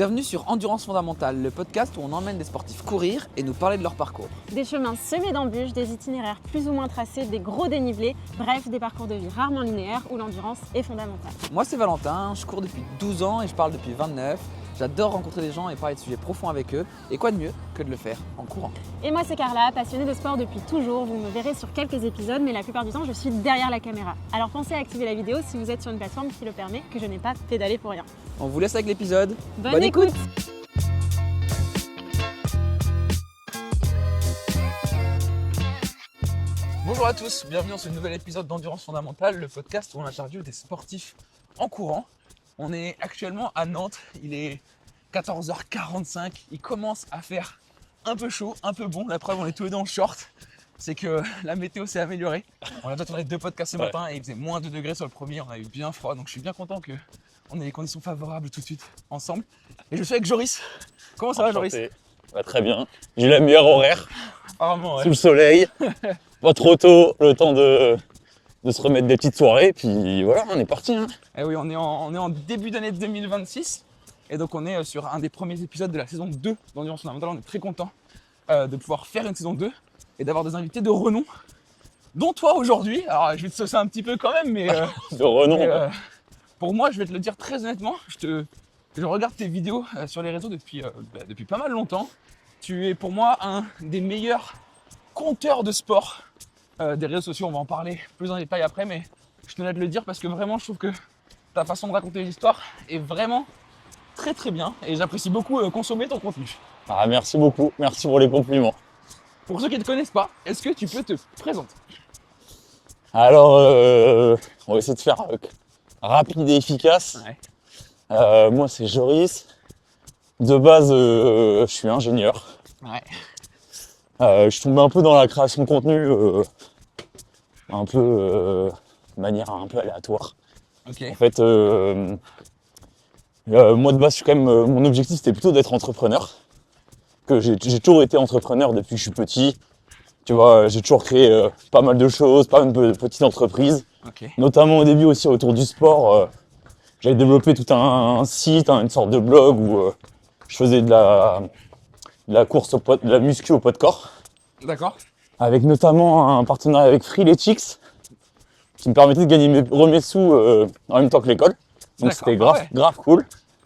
Bienvenue sur Endurance Fondamentale, le podcast où on emmène des sportifs courir et nous parler de leur parcours. Des chemins semés d'embûches, des itinéraires plus ou moins tracés, des gros dénivelés, bref, des parcours de vie rarement linéaires où l'endurance est fondamentale. Moi c'est Valentin, je cours depuis 12 ans et je parle depuis 29. J'adore rencontrer des gens et parler de sujets profonds avec eux. Et quoi de mieux que de le faire en courant. Et moi c'est Carla, passionnée de sport depuis toujours. Vous me verrez sur quelques épisodes, mais la plupart du temps je suis derrière la caméra. Alors pensez à activer la vidéo si vous êtes sur une plateforme qui le permet, que je n'ai pas pédalé pour rien. On vous laisse avec l'épisode. Bonne écoute. Bonjour à tous, bienvenue dans ce nouvel épisode d'Endurance Fondamentale, le podcast où on interviewe des sportifs en courant. On est actuellement à Nantes, il est 14h45, il commence à faire un peu chaud, un peu bon. La preuve, on est tous les deux en short, c'est que la météo s'est améliorée. On a déjà tourné 2 podcasts ce matin et il faisait moins 2 degrés sur le premier, on a eu bien froid, donc je suis bien content qu'on ait des conditions favorables tout de suite ensemble. Et je suis avec Joris. Comment ça va, Joris? Très bien, j'ai la meilleure horaire, Apparemment, ouais. sous le soleil, pas trop tôt, le temps de se remettre des petites soirées, puis voilà, on est parti. Hein. Eh oui, on est en début d'année 2026 et donc on est sur un des premiers épisodes de la saison 2 d'Endurance Fondamentale. On est très content de pouvoir faire une saison 2 et d'avoir des invités de renom, dont toi aujourd'hui. Alors je vais te saucer un petit peu quand même, mais, De renom. pour moi, je vais te le dire très honnêtement, je regarde tes vidéos sur les réseaux depuis pas mal longtemps. Tu es pour moi un des meilleurs conteurs de sport des réseaux sociaux. On va en parler plus en détail après, mais je tenais à te le dire parce que vraiment je trouve que ta façon de raconter les histoires est vraiment très très bien et j'apprécie beaucoup consommer ton contenu. Ah, merci beaucoup, merci pour les compliments. Pour ceux qui ne te connaissent pas, est-ce que tu peux te présenter? Alors, on va essayer de faire rapide et efficace. Ouais. Moi, c'est Joris. De base, je suis ingénieur. Ouais. Je suis tombé un peu dans la création de contenu, de manière un peu aléatoire. Ok. En fait, moi de base, je suis quand même, mon objectif c'était plutôt d'être entrepreneur. Que j'ai toujours été entrepreneur depuis que je suis petit. Tu vois, j'ai toujours créé pas mal de choses, pas mal de petites entreprises. Ok. Notamment au début aussi autour du sport. J'avais développé tout un site, une sorte de blog où je faisais de la course, de la muscu au poids de corps. D'accord. Avec notamment un partenariat avec Freeletics qui me permettait de gagner mes sous en même temps que l'école. Donc c'était grave cool.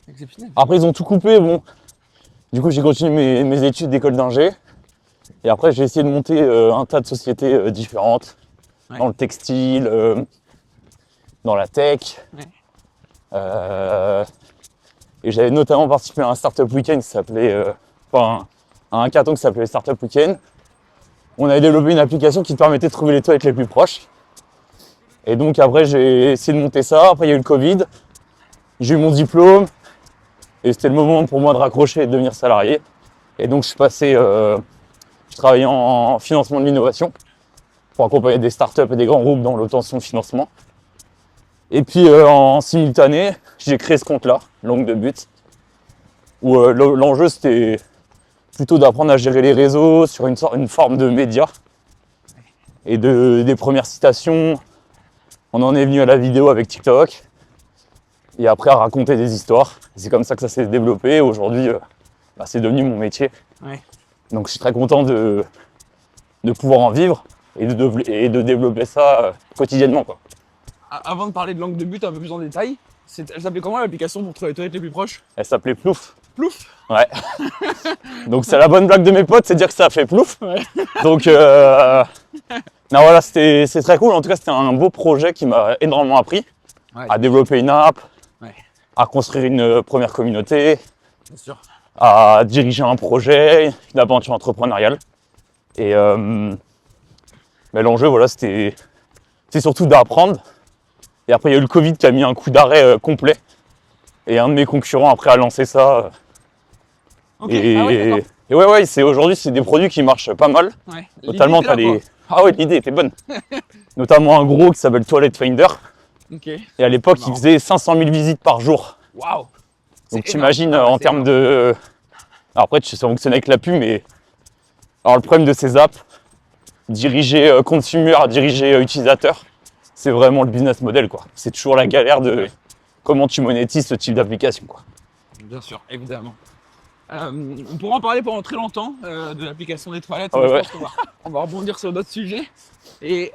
Exceptionnel. Après ils ont tout coupé, bon. Du coup j'ai continué mes études d'école d'ingé. Et après j'ai essayé de monter un tas de sociétés différentes. Ouais. Dans le textile, dans la tech. Ouais. Et j'avais notamment participé à un Startup Weekend qui s'appelait, à un hackathon qui s'appelait Startup Weekend. On avait développé une application qui te permettait de trouver les toilettes les plus proches. Et donc après j'ai essayé de monter ça, après il y a eu le Covid, j'ai eu mon diplôme et c'était le moment pour moi de raccrocher et de devenir salarié. Et donc je suis passé, je travaillais en financement de l'innovation pour accompagner des startups et des grands groupes dans l'obtention de financement. Et puis en simultané, j'ai créé ce compte-là, Langue de But, où l'enjeu c'était plutôt d'apprendre à gérer les réseaux sur une forme de média. Et des premières citations, on en est venu à la vidéo avec TikTok. Et après à raconter des histoires. C'est comme ça que ça s'est développé. Aujourd'hui, c'est devenu mon métier. Ouais. Donc je suis très content de pouvoir en vivre et de développer ça quotidiennement, quoi. Avant de parler de Langue de But un peu plus en détail, elle s'appelait comment l'application pour trouver les toilettes les plus proches? Elle s'appelait Plouf. Plouf. Ouais. Donc c'est la bonne blague de mes potes, c'est dire que ça a fait plouf. Ouais. Donc non, voilà, c'est très cool. En tout cas, c'était un beau projet qui m'a énormément appris Ouais. à développer une app, Ouais. à construire une première communauté, Bien sûr. à diriger un projet, une aventure entrepreneuriale. Et l'enjeu, voilà, c'est surtout d'apprendre. Et après, il y a eu le Covid qui a mis un coup d'arrêt complet. Et un de mes concurrents après a lancé ça. Ok. Et, Ah ouais, d'accord. et ouais, aujourd'hui, c'est des produits qui marchent pas mal. Ouais. Notamment, L'idée était là, Ah ouais, l'idée était bonne. Notamment un gros qui s'appelle Toilet Finder. quoi. Ok. Et à l'époque, il Marrant. faisait 500 000 visites par jour. Waouh. Donc C'est t'imagines énorme. Ah ouais, en c'est termes énorme. de... Alors après, ça fonctionne avec la pub, mais... Alors le problème de ces apps, diriger consumer, diriger utilisateur, c'est vraiment le business model, quoi. C'est toujours la galère de comment tu monétises ce type d'application, quoi. bien sûr, évidemment. On pourra en parler pendant très longtemps de l'application des toilettes. Ouais, mais ouais. je pense qu'on va rebondir sur d'autres sujets. Et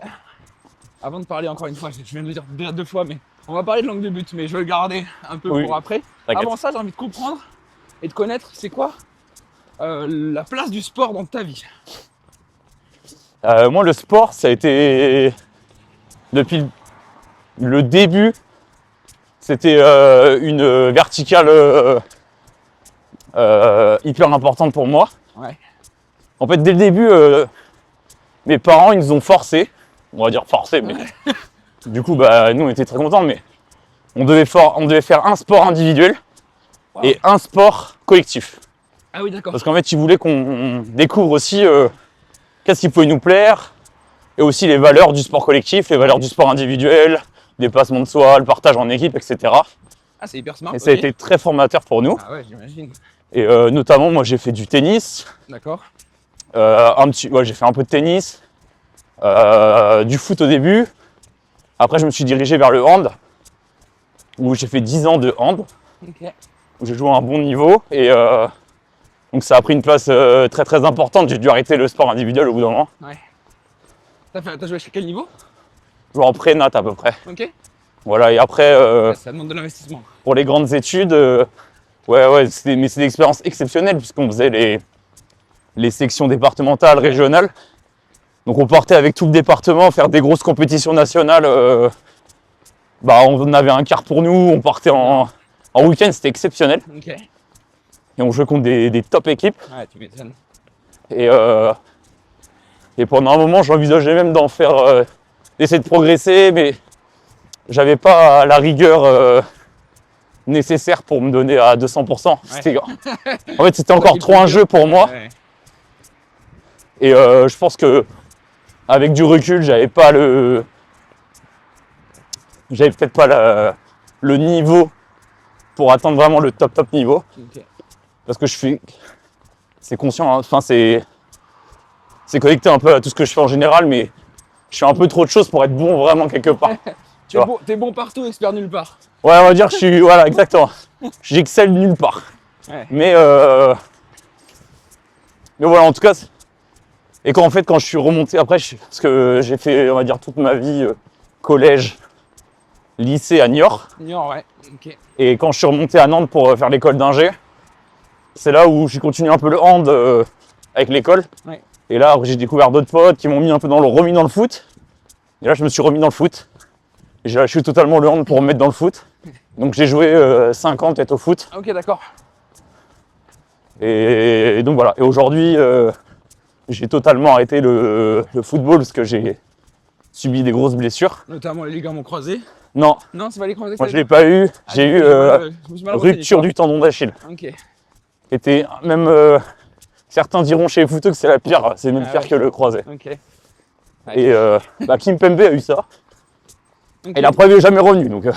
avant de parler encore une fois, je viens de le dire déjà 2 fois, mais on va parler de l'angle de but, mais je vais le garder un peu Oui, pour après. t'inquiète. Avant ça, j'ai envie de comprendre et de connaître, c'est quoi la place du sport dans ta vie? Moi, le sport, ça a été depuis le début, c'était une verticale hyper importante pour moi. Ouais. En fait, dès le début, mes parents, ils nous ont forcés, on va dire forcés, mais du coup, bah, nous, on était très contents, mais on devait faire un sport individuel Wow. et un sport collectif. Ah oui, d'accord. Parce qu'en fait, ils voulaient qu'on découvre aussi qu'est-ce qui pouvait nous plaire et aussi les valeurs du sport collectif, les valeurs du sport individuel, déplacement de soi, le partage en équipe, etc. Ah, c'est hyper smart. Et ça a ok. été très formateur pour nous. Ah ouais, j'imagine. Et notamment, moi, j'ai fait du tennis. D'accord. J'ai fait un peu de tennis, du foot au début. Après, je me suis dirigé vers le hand, où j'ai fait 10 ans de hand, Ok. où j'ai joué à un bon niveau. Et donc, ça a pris une place très très importante. J'ai dû arrêter le sport individuel au bout d'un moment. Ouais. T'as joué chez quel niveau? Jouer en pré-nat à peu près. Ok. Voilà, et après, Ça demande de l'investissement. pour les grandes études, mais c'est des expériences exceptionnelles puisqu'on faisait les sections départementales, régionales. Donc on partait avec tout le département faire des grosses compétitions nationales. On avait un quart pour nous, on partait en week-end, c'était exceptionnel. Ok. Et on jouait contre des top équipes. Ouais, tu m'étonnes. Et pendant un moment, j'envisageais même d'en faire, d'essayer de progresser, mais j'avais pas la rigueur nécessaire pour me donner à 200%. En fait, c'était encore trop un jeu pour moi. Ouais. Et je pense que avec du recul, j'avais peut-être pas le niveau pour atteindre vraiment le top niveau. Ok. Parce que c'est conscient, hein, enfin c'est connecté un peu à tout ce que je fais en général, mais je fais un peu trop de choses pour être bon vraiment quelque part. Tu vois. T'es bon partout, expert nulle part. Ouais, on va dire que voilà, exactement. J'excelle nulle part. Ouais. Mais voilà, en tout cas, et quand je suis remonté après, parce que j'ai fait, on va dire, toute ma vie collège, lycée à Niort, Niort, ouais. Ok. et quand je suis remonté à Nantes pour faire l'école d'ingé, c'est là où j'ai continué un peu le hand avec l'école. Ouais. Et là, j'ai découvert d'autres potes qui m'ont remis dans le foot. Et là, je me suis remis dans le foot. Et j'ai lâché totalement le hand pour me mettre dans le foot. Donc j'ai joué 5 ans peut-être au foot. Ok, d'accord. Et donc voilà. Et aujourd'hui, j'ai totalement arrêté le football parce que j'ai subi des grosses blessures. Notamment les ligaments croisés. Non, Non, c'est pas les croisés. moi je l'ai pas eu. Ah, J'ai eu je me suis mal renseigné, rupture quoi. du tendon d'Achille. Ok. Était même certains diront chez les footeux que c'est la pire. C'est même Ah pire ouais. que le croisé. Ok. Et Kim Pembe a eu ça. Ok. Et la preuve est jamais revenue. Donc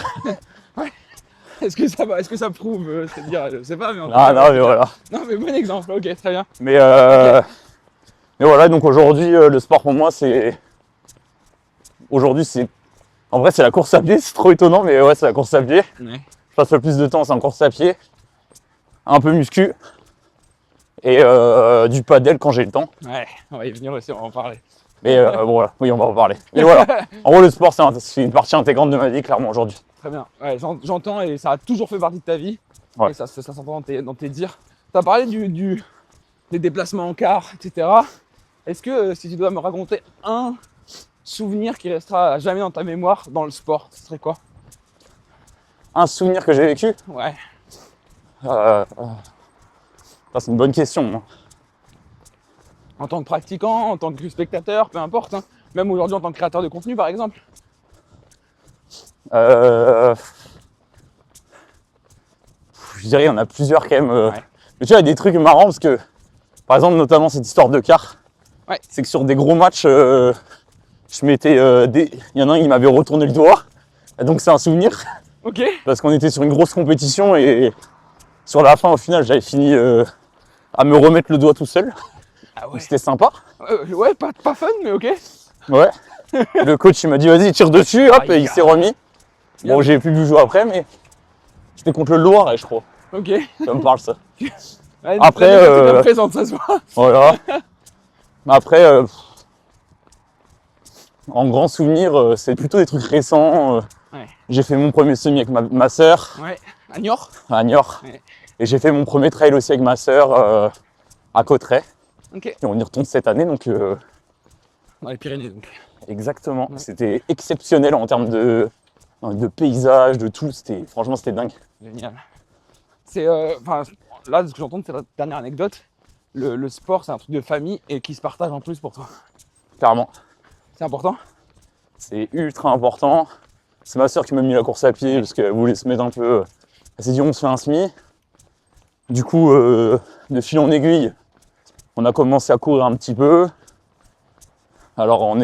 Est-ce que ça prouve, c'est-à-dire, je sais pas, mais en tout ah cas, non mais voilà. Non, mais bon exemple. Ok, très bien. Mais voilà, donc aujourd'hui, le sport pour moi, aujourd'hui, en vrai, c'est la course à pied, c'est trop étonnant, mais ouais, c'est la course à pied. Ouais. Je passe le plus de temps, c'est en course à pied, un peu muscu, et du padel quand j'ai le temps. Ouais, on va y venir aussi, on va en parler. Mais bon, voilà, oui, on va en parler. Mais voilà, en gros, le sport, c'est une partie intégrante de ma vie, clairement, aujourd'hui. Très bien. Ouais, j'entends et ça a toujours fait partie de ta vie. Ouais. Et ça s'entend dans tes dires. Tu as parlé des déplacements en car, etc. Est-ce que si tu dois me raconter un souvenir qui restera à jamais dans ta mémoire dans le sport, ce serait quoi? Un souvenir que j'ai vécu, Ouais. ça, c'est une bonne question. Hein. En tant que pratiquant, en tant que spectateur, peu importe. Hein. Même aujourd'hui en tant que créateur de contenu, par exemple. Je dirais, il y en a plusieurs quand même. Ouais. Mais tu vois, il y a des trucs marrants parce que, par exemple, notamment cette histoire de car, Ouais. c'est que sur des gros matchs, je m'étais. Il y en a un qui m'avait retourné le doigt. Et donc, c'est un souvenir Ok. parce qu'on était sur une grosse compétition et sur la fin, au final, j'avais fini à me remettre le doigt tout seul. Ah ouais. Donc, c'était sympa. Ouais, pas fun, mais ok. Ouais. Le coach, il m'a dit, vas-y, tire dessus, hop, Aïe, et il s'est remis. Bien. Bon, j'ai plus pu jouer après, mais c'était contre le Loiret, je crois. Ok. Ça me parle ça. Ouais, Après, la méthode est bien présente, ça se voit. Voilà. Mais après, en grand souvenir, c'est plutôt des trucs récents. Ouais. J'ai fait mon premier semi avec ma sœur Ouais. À Niort. à Niort. Ouais. Et j'ai fait mon premier trail aussi avec ma sœur à Cauterets. Ok. Et on y retourne cette année, donc Dans les Pyrénées, donc. exactement. Ouais. C'était exceptionnel en termes de paysage, de tout. Franchement, c'était dingue. Génial. C'est, enfin, là, ce que j'entends, c'est la dernière anecdote. Le sport, c'est un truc de famille et qui se partage en plus pour toi. Clairement. C'est important. C'est ultra important. C'est ma sœur qui m'a mis la course à pied parce qu'elle voulait se mettre un peu. Elle s'est dit on se fait un semi. Du coup, de fil en aiguille, on a commencé à courir un petit peu. Alors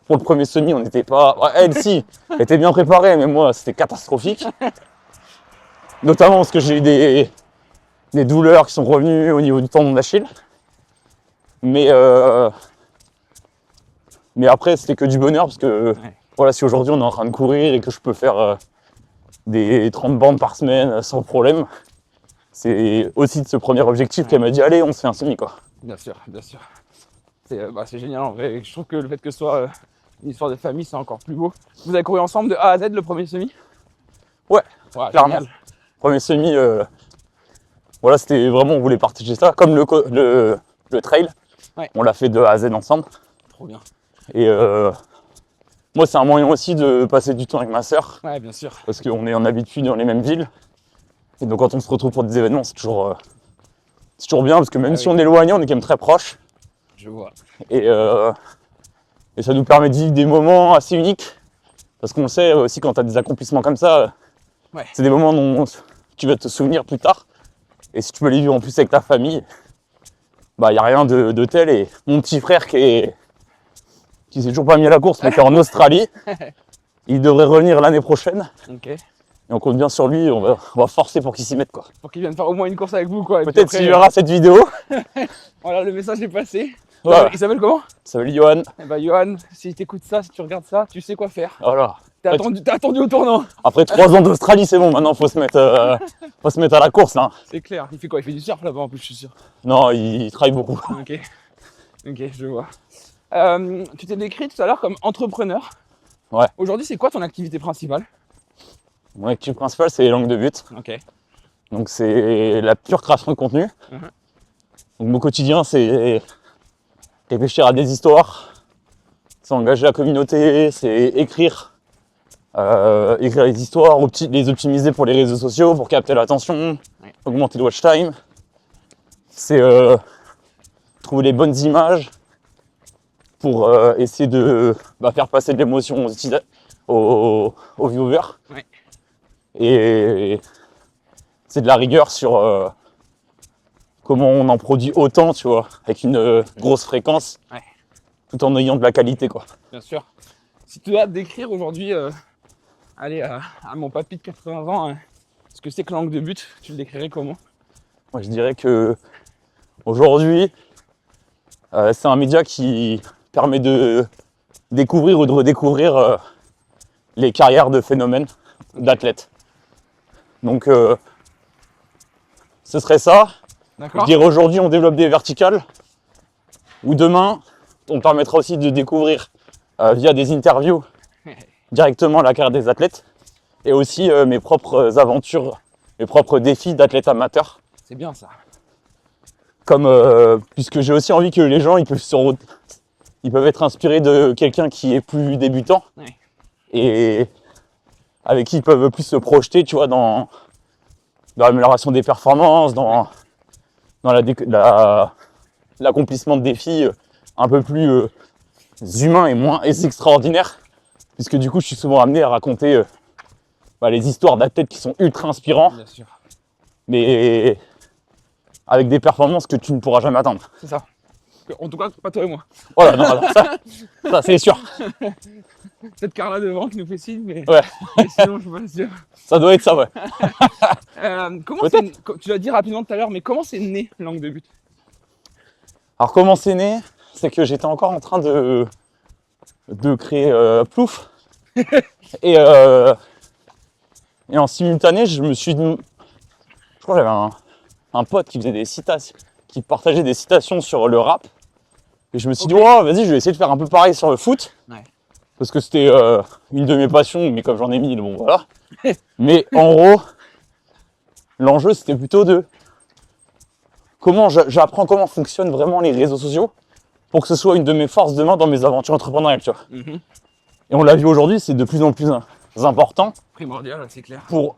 pour le premier semi, on n'était pas. Ouais, elle si, elle était bien préparée, mais moi c'était catastrophique. Notamment parce que j'ai eu des douleurs qui sont revenues au niveau du tendon d'Achille. Mais après, c'était que du bonheur parce que voilà, si aujourd'hui on est en train de courir et que je peux faire des 30 bandes par semaine sans problème, c'est aussi de ce premier objectif qu'elle m'a dit allez, on se fait un semi quoi. Bien sûr, bien sûr. C'est génial en vrai. Je trouve que le fait que ce soit une histoire de famille, c'est encore plus beau. Vous avez couru ensemble de A à Z le premier semi? Ouais, clairement. Génial. Premier semi, voilà, c'était vraiment, on voulait partager ça. Comme le trail, Ouais. on l'a fait de A à Z ensemble. Trop bien. Et moi, c'est un moyen aussi de passer du temps avec ma sœur, Ouais, bien sûr. parce qu'on est en habitude dans les mêmes villes. Et donc quand on se retrouve pour des événements, c'est toujours bien, parce que même si on est éloigné, on est quand même très proches. Je vois. Et ça nous permet de vivre des moments assez uniques. Parce qu'on le sait aussi, quand tu as des accomplissements comme ça, Ouais. c'est des moments dont tu vas te souvenir plus tard. Et si tu peux les vivre en plus avec ta famille, bah il n'y a rien de tel. Et mon petit frère qui s'est toujours pas mis à la course, mais qui est en Australie, il devrait revenir l'année prochaine. Ok. Et on compte bien sur lui, on va forcer pour qu'il s'y mette quoi. Pour qu'il vienne faire au moins une course avec vous, quoi. Et puis Peut-être après, s'il verra cette vidéo. Voilà, le message est passé. Voilà. Il s'appelle comment? Ça s'appelle Johan. Eh ben, Johan, si t'écoutes ça, si tu regardes ça, tu sais quoi faire. Voilà. T'as attendu au tournant. Après 3 ans d'Australie, c'est bon, maintenant faut se mettre à la course là. C'est clair. Il fait quoi? Il fait du surf là-bas en plus, je suis sûr. Non, il travaille beaucoup. Ok. Ok, je vois. Tu t'es décrit tout à l'heure comme entrepreneur. Ouais. Aujourd'hui, c'est quoi ton activité principale? Mon activité principale, c'est les langues de but. Ok. Donc c'est la pure création de contenu. Mhm. Donc mon quotidien, c'est réfléchir à des histoires, c'est engager la communauté, c'est écrire les histoires, les optimiser pour les réseaux sociaux, pour capter l'attention, Ouais. augmenter le watch time. C'est trouver les bonnes images pour essayer de faire passer de l'émotion aux viewers. Ouais. Et c'est de la rigueur sur comment on en produit autant, tu vois, avec une grosse fréquence, Ouais. tout en ayant de la qualité, quoi. Bien sûr. Si tu dois décrire aujourd'hui, allez, à mon papy de 80 ans, ce que c'est que l'angle de but, tu le décrirais comment? Moi, je dirais que aujourd'hui, c'est un média qui permet de découvrir ou de redécouvrir les carrières de phénomènes d'athlètes. Donc, ce serait ça. Je D'accord. dirais aujourd'hui, on développe des verticales, ou demain, on permettra aussi de découvrir via des interviews directement la carrière des athlètes et aussi mes propres aventures, mes propres défis d'athlète amateur. C'est bien ça. Comme puisque j'ai aussi envie que les gens ils peuvent être inspirés de quelqu'un qui est plus débutant, Ouais. et avec qui ils peuvent plus se projeter, tu vois, dans l'amélioration des performances, dans l'accomplissement de défis un peu plus humains et moins extraordinaires, puisque du coup je suis souvent amené à raconter les histoires d'athlètes qui sont ultra inspirants, Bien sûr. mais avec des performances que tu ne pourras jamais atteindre. C'est ça. En tout cas, pas toi et moi. Voilà, non, alors ça c'est sûr. Peut-être Carla devant qui nous fait signe, mais, Ouais. mais sinon, je suis pas sûr. Ça doit être ça, ouais. Tu l'as dit rapidement tout à l'heure, mais comment c'est né l'angle de but? Alors comment c'est né? C'est que j'étais encore en train de créer Plouf. et en simultané, je crois que j'avais un pote qui faisait des citations, qui partageait des citations sur le rap. Et je me suis dit, oh, vas-y, je vais essayer de faire un peu pareil sur le foot. Ouais. Parce que c'était une de mes passions, mais comme j'en ai 1000, bon voilà. Mais en gros, l'enjeu c'était plutôt de comment j'apprends comment fonctionnent vraiment les réseaux sociaux pour que ce soit une de mes forces demain dans mes aventures entrepreneuriales, tu vois. Mhm. Et on l'a vu aujourd'hui, c'est de plus en plus important Primordial, c'est clair. pour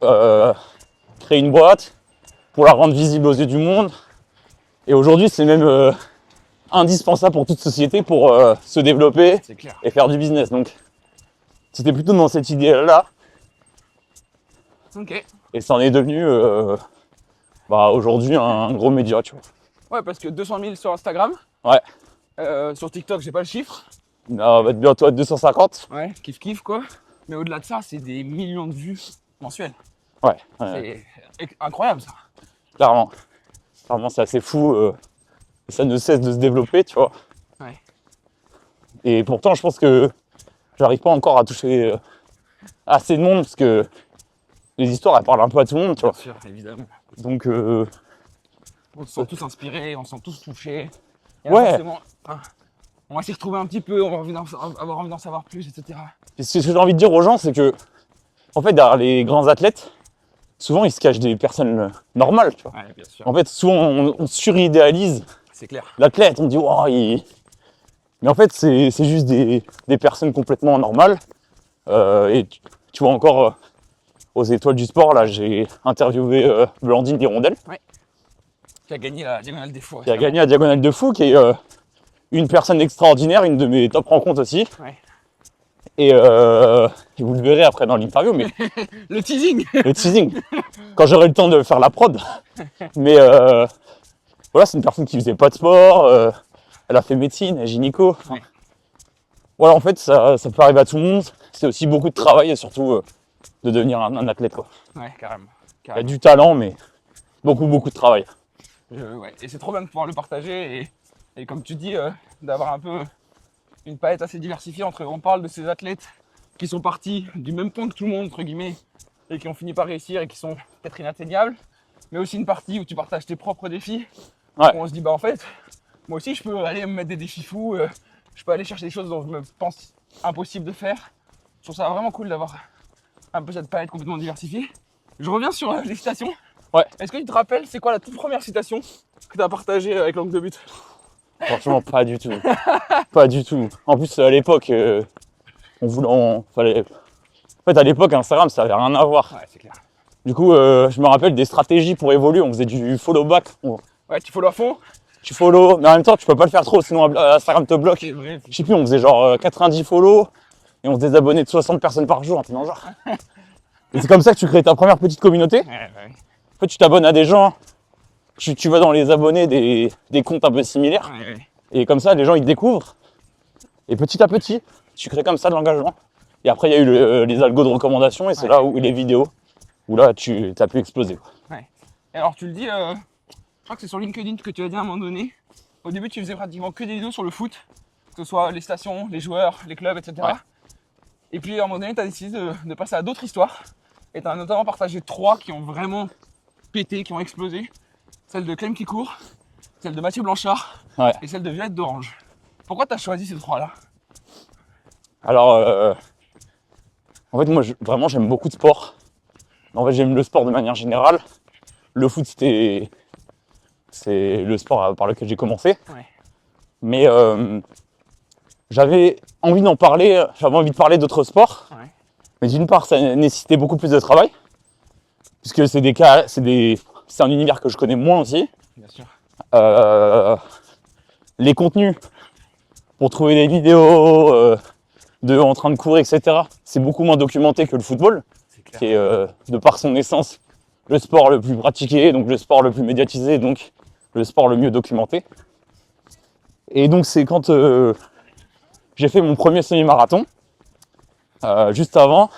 créer une boîte, pour la rendre visible aux yeux du monde. Et aujourd'hui, c'est même indispensable pour toute société pour se développer C'est clair. et faire du business. Donc, c'était plutôt dans cette idée-là. Ok. Et ça en est devenu aujourd'hui un gros média, tu vois. Ouais, parce que 200 000 sur Instagram. Ouais. Sur TikTok, j'ai pas le chiffre. On va être bientôt à 250. Ouais, kiff quoi. Mais au-delà de ça, c'est des millions de vues mensuelles. Ouais, C'est incroyable ça. clairement. Clairement, c'est assez fou. Et ça ne cesse de se développer, tu vois. Ouais. Et pourtant, je pense que j'arrive pas encore à toucher assez de monde parce que les histoires, elles parlent un peu à tout le monde, tu vois. Bien sûr, évidemment. Donc, On se sent tous inspirés, on se sent tous touchés. Et Ouais. forcément, on va s'y retrouver un petit peu, on va avoir envie d'en savoir plus, etc. et ce que j'ai envie de dire aux gens, c'est que, en fait, derrière les grands athlètes, souvent, il se cache des personnes normales, tu vois. Ouais, bien sûr. En fait, souvent, on suridéalise C'est clair. l'athlète, on dit, oh, mais en fait, c'est juste des personnes complètement normales. Et tu vois encore aux étoiles du sport, là, j'ai interviewé Blandine Hirondelle, Qui a gagné la diagonale des fous. qui a gagné la Diagonale de Fou, qui est une personne extraordinaire, une de mes top rencontres aussi. Ouais. Et vous le verrez après dans l'interview, mais Le teasing. le teasing, quand j'aurai le temps de faire la prod. Mais voilà, c'est une personne qui faisait pas de sport, elle a fait médecine, elle est gynéco. Enfin, Ouais. voilà, en fait, ça peut arriver à tout le monde. C'est aussi beaucoup de travail et surtout de devenir un athlète, quoi. Ouais, carrément. Il y a du talent, mais beaucoup de travail. Ouais. Et c'est trop bien de pouvoir le partager et comme tu dis, d'avoir un peu une palette assez diversifiée entre. On parle de ces athlètes qui sont partis du même point que tout le monde, entre guillemets, et qui ont fini par réussir et qui sont peut-être inatteignables, mais aussi une partie où tu partages tes propres défis. Ouais. Où on se dit, bah en fait, moi aussi je peux aller me mettre des défis fous, je peux aller chercher des choses dont je me pense impossible de faire. Je trouve ça vraiment cool d'avoir un peu cette palette complètement diversifiée. Je reviens sur les citations. Ouais. Est-ce que tu te rappelles, c'est quoi la toute première citation que tu as partagée avec l'angle de but? Franchement, pas du tout. Pas du tout. En plus, à l'époque, on voulait. Fallait... En fait, à l'époque, Instagram, ça avait rien à voir. Ouais, c'est clair. Du coup, je me rappelle des stratégies pour évoluer. On faisait du follow back. Ouais, tu follow à fond. Tu follow, mais en même temps, tu peux pas le faire trop, sinon Instagram te bloque. C'est vrai. Je sais plus, on faisait genre 90 follow et on se désabonnait de 60 personnes par jour, un truc dans le genre. Et c'est comme ça que tu crées ta première petite communauté. Ouais. En fait, tu t'abonnes à des gens, tu vas dans les abonnés des comptes un peu similaires. Ouais. Et comme ça, les gens, ils te découvrent. Et petit à petit, tu crées comme ça de l'engagement. Et après, il y a eu les algos de recommandation et c'est là où les vidéos, où là, tu as pu exploser, quoi. Et alors, tu le dis, je crois que c'est sur LinkedIn que tu as dit à un moment donné. Au début, tu faisais pratiquement que des vidéos sur le foot, que ce soit les stations, les joueurs, les clubs, etc. Ouais. Et puis, à un moment donné, tu as décidé de passer à d'autres histoires. Et tu as notamment partagé 3 qui ont vraiment pété, qui ont explosé. Celle de Clem qui court, celle de Mathieu Blanchard Ouais. et celle de Violette d'Orange. Pourquoi tu as choisi ces 3-là? Alors, en fait, moi, vraiment, j'aime beaucoup de sport. En fait, j'aime le sport de manière générale. Le foot, c'est le sport par lequel j'ai commencé. Ouais. Mais j'avais envie d'en parler, j'avais envie de parler d'autres sports. Ouais. Mais d'une part, ça nécessitait beaucoup plus de travail. Puisque c'est un univers que je connais moins aussi. Bien sûr. Les contenus, pour trouver des vidéos en train de courir, etc., c'est beaucoup moins documenté que le football, C'est clair. qui est, de par son essence, le sport le plus pratiqué, donc le sport le plus médiatisé, donc le sport le mieux documenté. Et donc c'est quand j'ai fait mon premier semi-marathon, juste avant,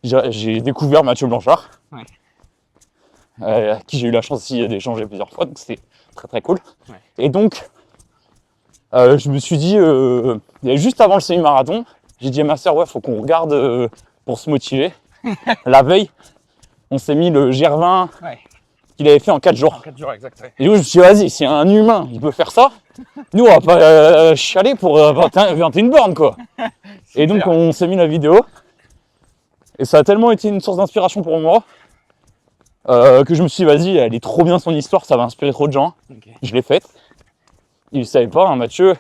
j'ai découvert Mathieu Blanchard, Ouais. avec qui j'ai eu la chance aussi d'échanger plusieurs fois, donc c'était très très cool. Ouais. Et donc, je me suis dit, juste avant le semi-marathon, j'ai dit à ma soeur, ouais, faut qu'on regarde pour se motiver. La veille, on s'est mis le GR20, Ouais. qu'il avait fait en 4 jours. 4 jours, exact. Ouais. Et du coup, je me suis dit, vas-y, si un humain, il peut faire ça, nous, on va pas chialer pour 21 bornes, quoi. Et donc, clair. on s'est mis la vidéo. Et ça a tellement été une source d'inspiration pour moi que je me suis dit, vas-y, elle est trop bien son histoire, ça va inspirer trop de gens. Okay. Je l'ai faite. Il ne savait pas, hein, Mathieu.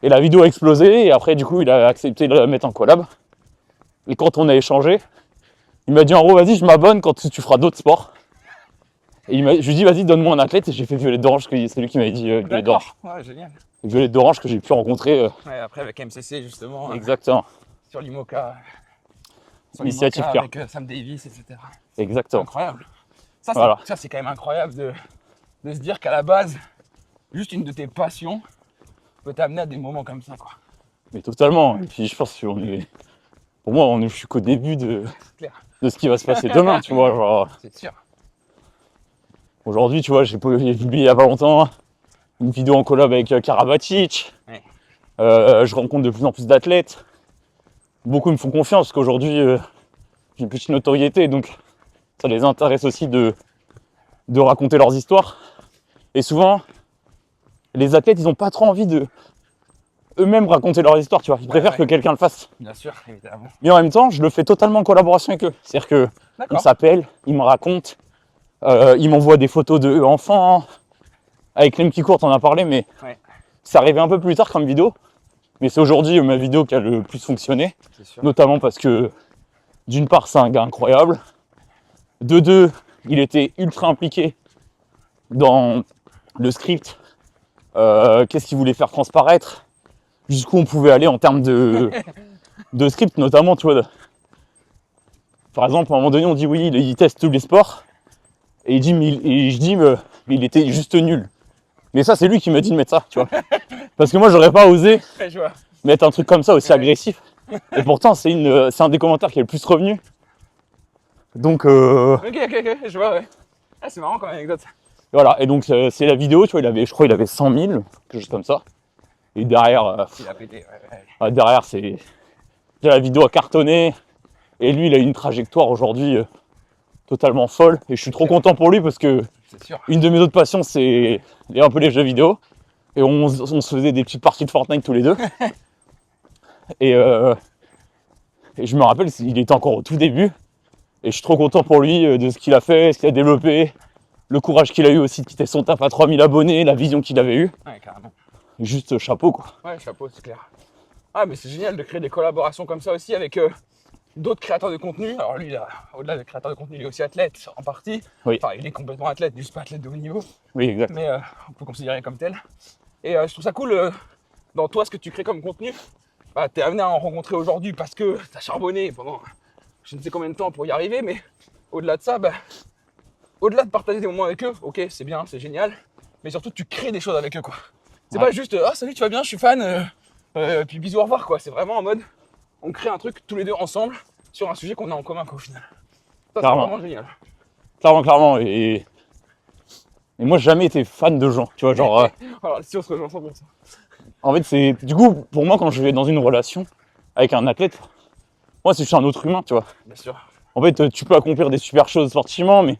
Et la vidéo a explosé. Et après, du coup, il a accepté de la mettre en collab. Et quand on a échangé, il m'a dit, en gros, vas-y, je m'abonne quand tu feras d'autres sports. Et je lui ai dit, vas-y, donne-moi un athlète. Et j'ai fait Violette d'Orange, c'est lui qui m'avait dit Violette d'Orange. Ouais, génial. Violette d'Orange que j'ai pu rencontrer. Ouais, après, avec MCC, justement. Exactement. Sur l'IMOCA. Sur Initiative l'IMOCA Cœur. avec Sam Davis, etc. Exactement. Incroyable. Ça, Voilà. c'est quand même incroyable de se dire qu'à la base, juste une de tes passions peut t'amener à des moments comme ça, quoi. Mais totalement. Et puis, je pense qu'on est. Pour moi, je suis qu'au début de ce qui va se passer demain, tu vois. Genre, c'est sûr. aujourd'hui, tu vois, j'ai publié il n'y a pas longtemps une vidéo en collab avec Karabatic. Ouais. Je rencontre de plus en plus d'athlètes. Beaucoup me font confiance parce qu'aujourd'hui, j'ai une petite notoriété, donc ça les intéresse aussi de raconter leurs histoires. Et souvent, les athlètes, ils n'ont pas trop envie de eux-mêmes raconter leur histoire, tu vois. Ils préfèrent que quelqu'un le fasse. Bien sûr, évidemment. Mais en même temps, je le fais totalement en collaboration avec eux. C'est-à-dire que on s'appelle, ils me racontent, ils m'envoient des photos d'eux enfants. Avec Clem qui court, on en a parlé, mais c'est arrivé un peu plus tard comme vidéo. Mais c'est aujourd'hui ma vidéo qui a le plus fonctionné. Notamment parce que, d'une part, c'est un gars incroyable. De deux, il était ultra impliqué dans le script. Qu'est-ce qu'il voulait faire transparaître, jusqu'où on pouvait aller en termes de script, notamment, tu vois. Par exemple, à un moment donné, on dit oui, il teste tous les sports. Et il dit, mais il était juste nul. Mais ça, c'est lui qui m'a dit de mettre ça, tu vois. Parce que moi, j'aurais pas osé mettre un truc comme ça aussi agressif. Et pourtant, c'est un des commentaires qui est le plus revenu. Donc, Ok, je vois, ouais. Ah, c'est marrant comme anecdote. Voilà, et donc c'est la vidéo, tu vois, je crois qu'il avait 100 000, quelque chose comme ça. Et derrière, il a pété, derrière, la vidéo a cartonné. Et lui, il a eu une trajectoire aujourd'hui totalement folle. Et je suis trop content pour lui parce que une de mes autres passions, c'est un peu les jeux vidéo. Et on se faisait des petites parties de Fortnite tous les deux. Et je me rappelle, il était encore au tout début. Et je suis trop content pour lui de ce qu'il a fait, ce qu'il a développé. Le courage qu'il a eu aussi de quitter son taf à 3000 abonnés, la vision qu'il avait eue. Ouais, carrément. Juste chapeau, quoi. Ouais, chapeau, c'est clair. Ah, mais c'est génial de créer des collaborations comme ça aussi avec d'autres créateurs de contenu. Alors lui, au-delà de créateur de contenu, il est aussi athlète en partie. Oui. Enfin, il est complètement athlète, juste pas athlète de haut niveau. Oui, exact. Mais on peut considérer comme tel. Et je trouve ça cool, dans toi, ce que tu crées comme contenu. Bah, t'es amené à en rencontrer aujourd'hui parce que t'as charbonné pendant je ne sais combien de temps pour y arriver. Mais au-delà de ça, bah, au-delà de partager des moments avec eux, ok, c'est bien, c'est génial. Mais surtout, tu crées des choses avec eux, quoi. C'est pas juste, ah salut, tu vas bien, je suis fan, puis bisous, au revoir, quoi. C'est vraiment en mode, on crée un truc tous les deux ensemble sur un sujet qu'on a en commun, quoi, au final. Ça, c'est vraiment génial. Clairement. Et moi, j'ai jamais été fan de gens, tu vois, genre... Alors, si on se rejoint 100%. En fait, c'est... Du coup, pour moi, quand je vais dans une relation avec un athlète, moi, c'est juste un autre humain, tu vois. Bien sûr. En fait, tu peux accomplir des super choses sportivement, mais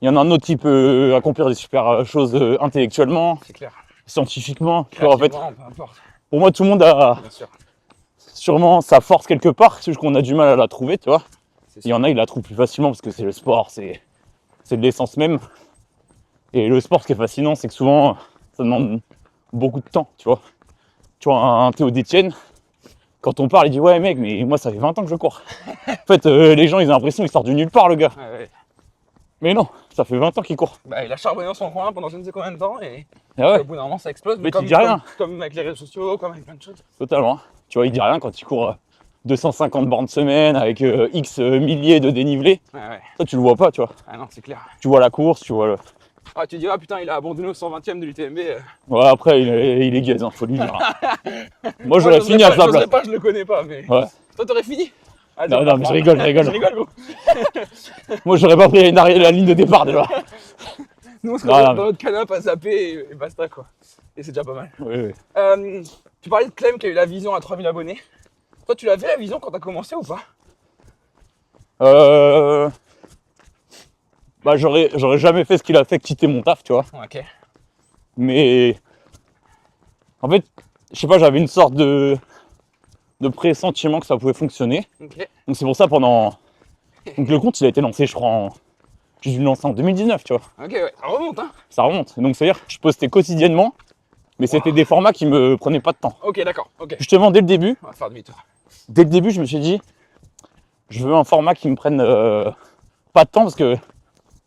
il y en a un autre qui peut accomplir des super choses intellectuellement, scientifiquement. En fait, peu importe. pour moi, tout le monde a sûrement sa force quelque part, c'est juste qu'on a du mal à la trouver, tu vois. Il y en a, ils la trouvent plus facilement parce que c'est le sport, c'est de l'essence même. Et le sport, ce qui est fascinant, c'est que souvent, ça demande beaucoup de temps, tu vois. Tu vois, un Théo d'Etienne, quand on parle, il dit « Ouais, mec, mais moi, ça fait 20 ans que je cours. » En fait, les gens, ils ont l'impression qu'il sort du nulle part, le gars. Ouais. Mais non, ça fait 20 ans qu'il court. Bah, il a charbonné dans son coin pendant je ne sais combien de temps et au bout d'un moment, ça explose. Mais tu dis rien. Comme avec les réseaux sociaux, comme avec plein de choses. Totalement. Tu vois, il dit rien quand il court 250 bornes semaine avec X milliers de dénivelés. Ouais. Ça, tu le vois pas, tu vois. Ah non, c'est clair. Tu vois la course, tu vois le... Ah, tu dis, ah putain, il a abandonné au 120e de l'UTMB. Ouais, après, il est gaze, hein, faut lui dire. Moi, j'aurais fini à sa place. Je le connais pas, mais... Ouais. Toi, t'aurais fini? Ah, non, mais je rigole. Je rigole, gros. Moi, j'aurais pas pris la ligne de départ, déjà. Nous, on serait dans notre canapé à zapper et basta, quoi. Et c'est déjà pas mal. Oui. Tu parlais de Clem qui a eu la vision à 3000 abonnés. Toi, tu l'avais la vision quand t'as commencé ou pas? Bah, j'aurais jamais fait ce qu'il a fait, quitter mon taf, tu vois. Ok. Mais en fait, je sais pas, j'avais une sorte de pressentiment que ça pouvait fonctionner. Ok. Donc c'est pour ça donc le compte il a été lancé, je crois, j'ai dû le lancer en 2019, tu vois. Ok, ouais. Ça remonte, hein. Ça remonte. Donc c'est-à-dire que je postais quotidiennement, mais c'était des formats qui me prenaient pas de temps. Ok, d'accord. Ok. Justement, dès le début, On va faire demi-tour. je me suis dit, je veux un format qui me prenne pas de temps parce que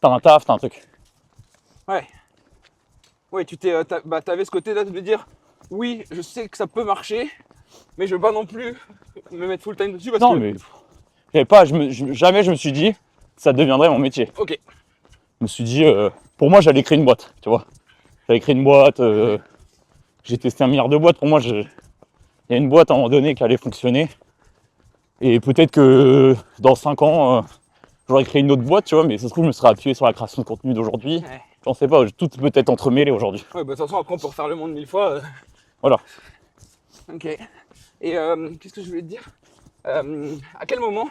t'as un taf, t'as un truc. Ouais. Ouais, t'avais ce côté-là de me dire, oui, je sais que ça peut marcher, mais je veux pas non plus me mettre full time dessus parce Non, que. mais j'avais pas, jamais je me suis dit, ça deviendrait mon métier. Ok. Je me suis dit, pour moi, j'allais créer une boîte, tu vois. J'allais créer une boîte, j'ai testé 1 milliard de boîtes. Pour moi, il y a une boîte à un moment donné qui allait fonctionner. Et peut-être que dans 5 ans, j'aurais créé une autre boîte, tu vois, mais ça se trouve, je me serais appuyé sur la création de contenu d'aujourd'hui. Ouais. J'en sais pas, tout peut être entremêlé aujourd'hui. Ouais, bah de toute façon, après, on peut refaire le monde 1000 fois. Voilà. Ok. Et qu'est-ce que je voulais te dire à quel moment